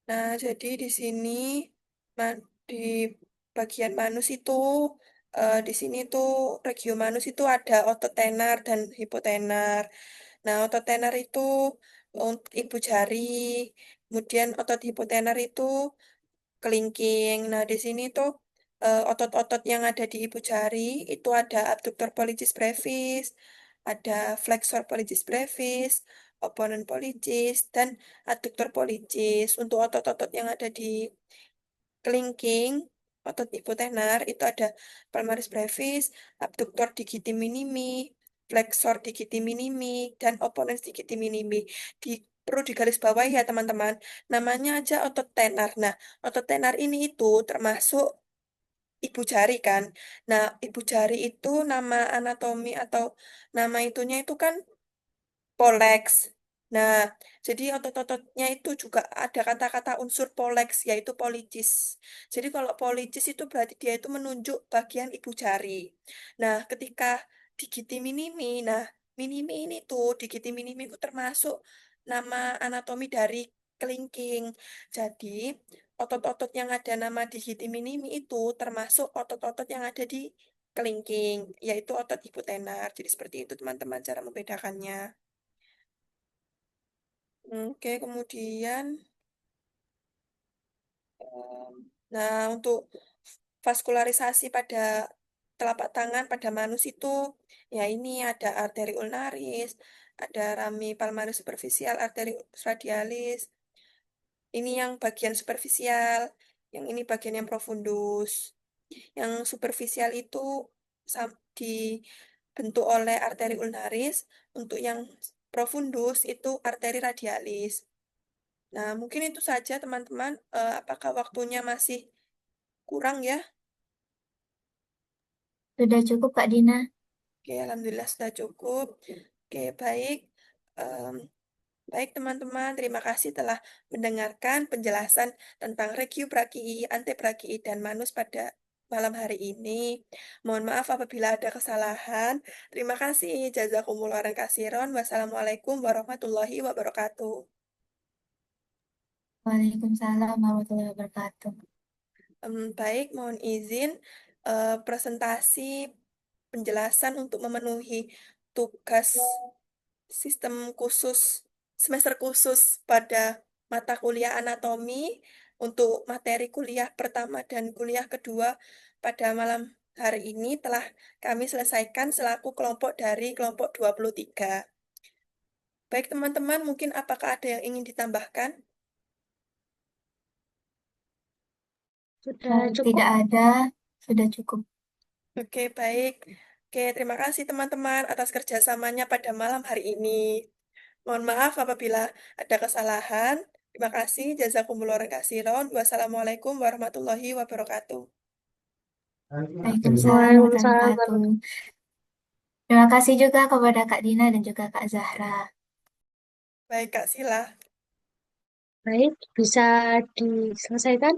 Nah, jadi di sini di bagian manus itu di sini tuh regio manus itu ada otot tenar dan hipotenar. Nah, otot tenar itu ibu jari, kemudian otot hipotenar itu kelingking. Nah, di sini tuh otot-otot yang ada di ibu jari itu ada abductor pollicis brevis, ada flexor pollicis brevis, opponent pollicis, dan adductor pollicis. Untuk otot-otot yang ada di kelingking, otot hipotenar itu ada palmaris brevis, abductor digiti minimi, flexor digiti minimi, dan opponens digiti minimi. Perlu digarisbawahi ya teman-teman. Namanya aja otot tenar. Nah, otot tenar ini itu termasuk ibu jari kan. Nah, ibu jari itu nama anatomi atau nama itunya itu kan poleks. Nah, jadi otot-ototnya itu juga ada kata-kata unsur poleks, yaitu policis. Jadi kalau policis itu berarti dia itu menunjuk bagian ibu jari. Nah, ketika digiti minimi, nah minimi ini tuh, digiti minimi itu termasuk nama anatomi dari kelingking. Jadi, otot-otot yang ada nama digiti minimi itu termasuk otot-otot yang ada di kelingking, yaitu otot hipotenar. Jadi seperti itu teman-teman cara membedakannya. Oke, kemudian, em, nah untuk vaskularisasi pada telapak tangan pada manus itu, ya ini ada arteri ulnaris, ada rami palmaris superficial, arteri radialis. Ini yang bagian superficial, yang ini bagian yang profundus. Yang superficial itu dibentuk oleh arteri ulnaris, untuk yang profundus itu arteri radialis. Nah, mungkin itu saja teman-teman. Apakah waktunya masih kurang ya? Sudah cukup Kak Dina. Oke, alhamdulillah sudah cukup. Oke, baik. Em, Baik teman-teman, terima kasih telah mendengarkan penjelasan tentang regio brakii, antebrakii, dan manus pada malam hari ini. Mohon maaf apabila ada kesalahan. Terima kasih. Jazakumullah khairan kasiron. Wassalamualaikum warahmatullahi wabarakatuh. Waalaikumsalam warahmatullahi wabarakatuh. Baik, mohon izin presentasi penjelasan untuk memenuhi tugas sistem khusus, semester khusus pada mata kuliah anatomi untuk materi kuliah pertama dan kuliah kedua pada malam hari ini telah kami selesaikan selaku kelompok dari kelompok 23. Baik teman-teman, mungkin apakah ada yang ingin ditambahkan? Sudah cukup. Tidak ada, sudah cukup. Oke, baik. Oke, terima kasih teman-teman atas kerjasamanya pada malam hari ini. Mohon maaf apabila ada kesalahan. Terima kasih. Jazakumullah khairan. Wassalamualaikum warahmatullahi wabarakatuh. Waalaikumsalam warahmatullahi Waalaikumsalam. wabarakatuh. Terima kasih juga kepada Kak Dina dan juga Kak Zahra. Baik, Kak Sila. Baik, bisa diselesaikan.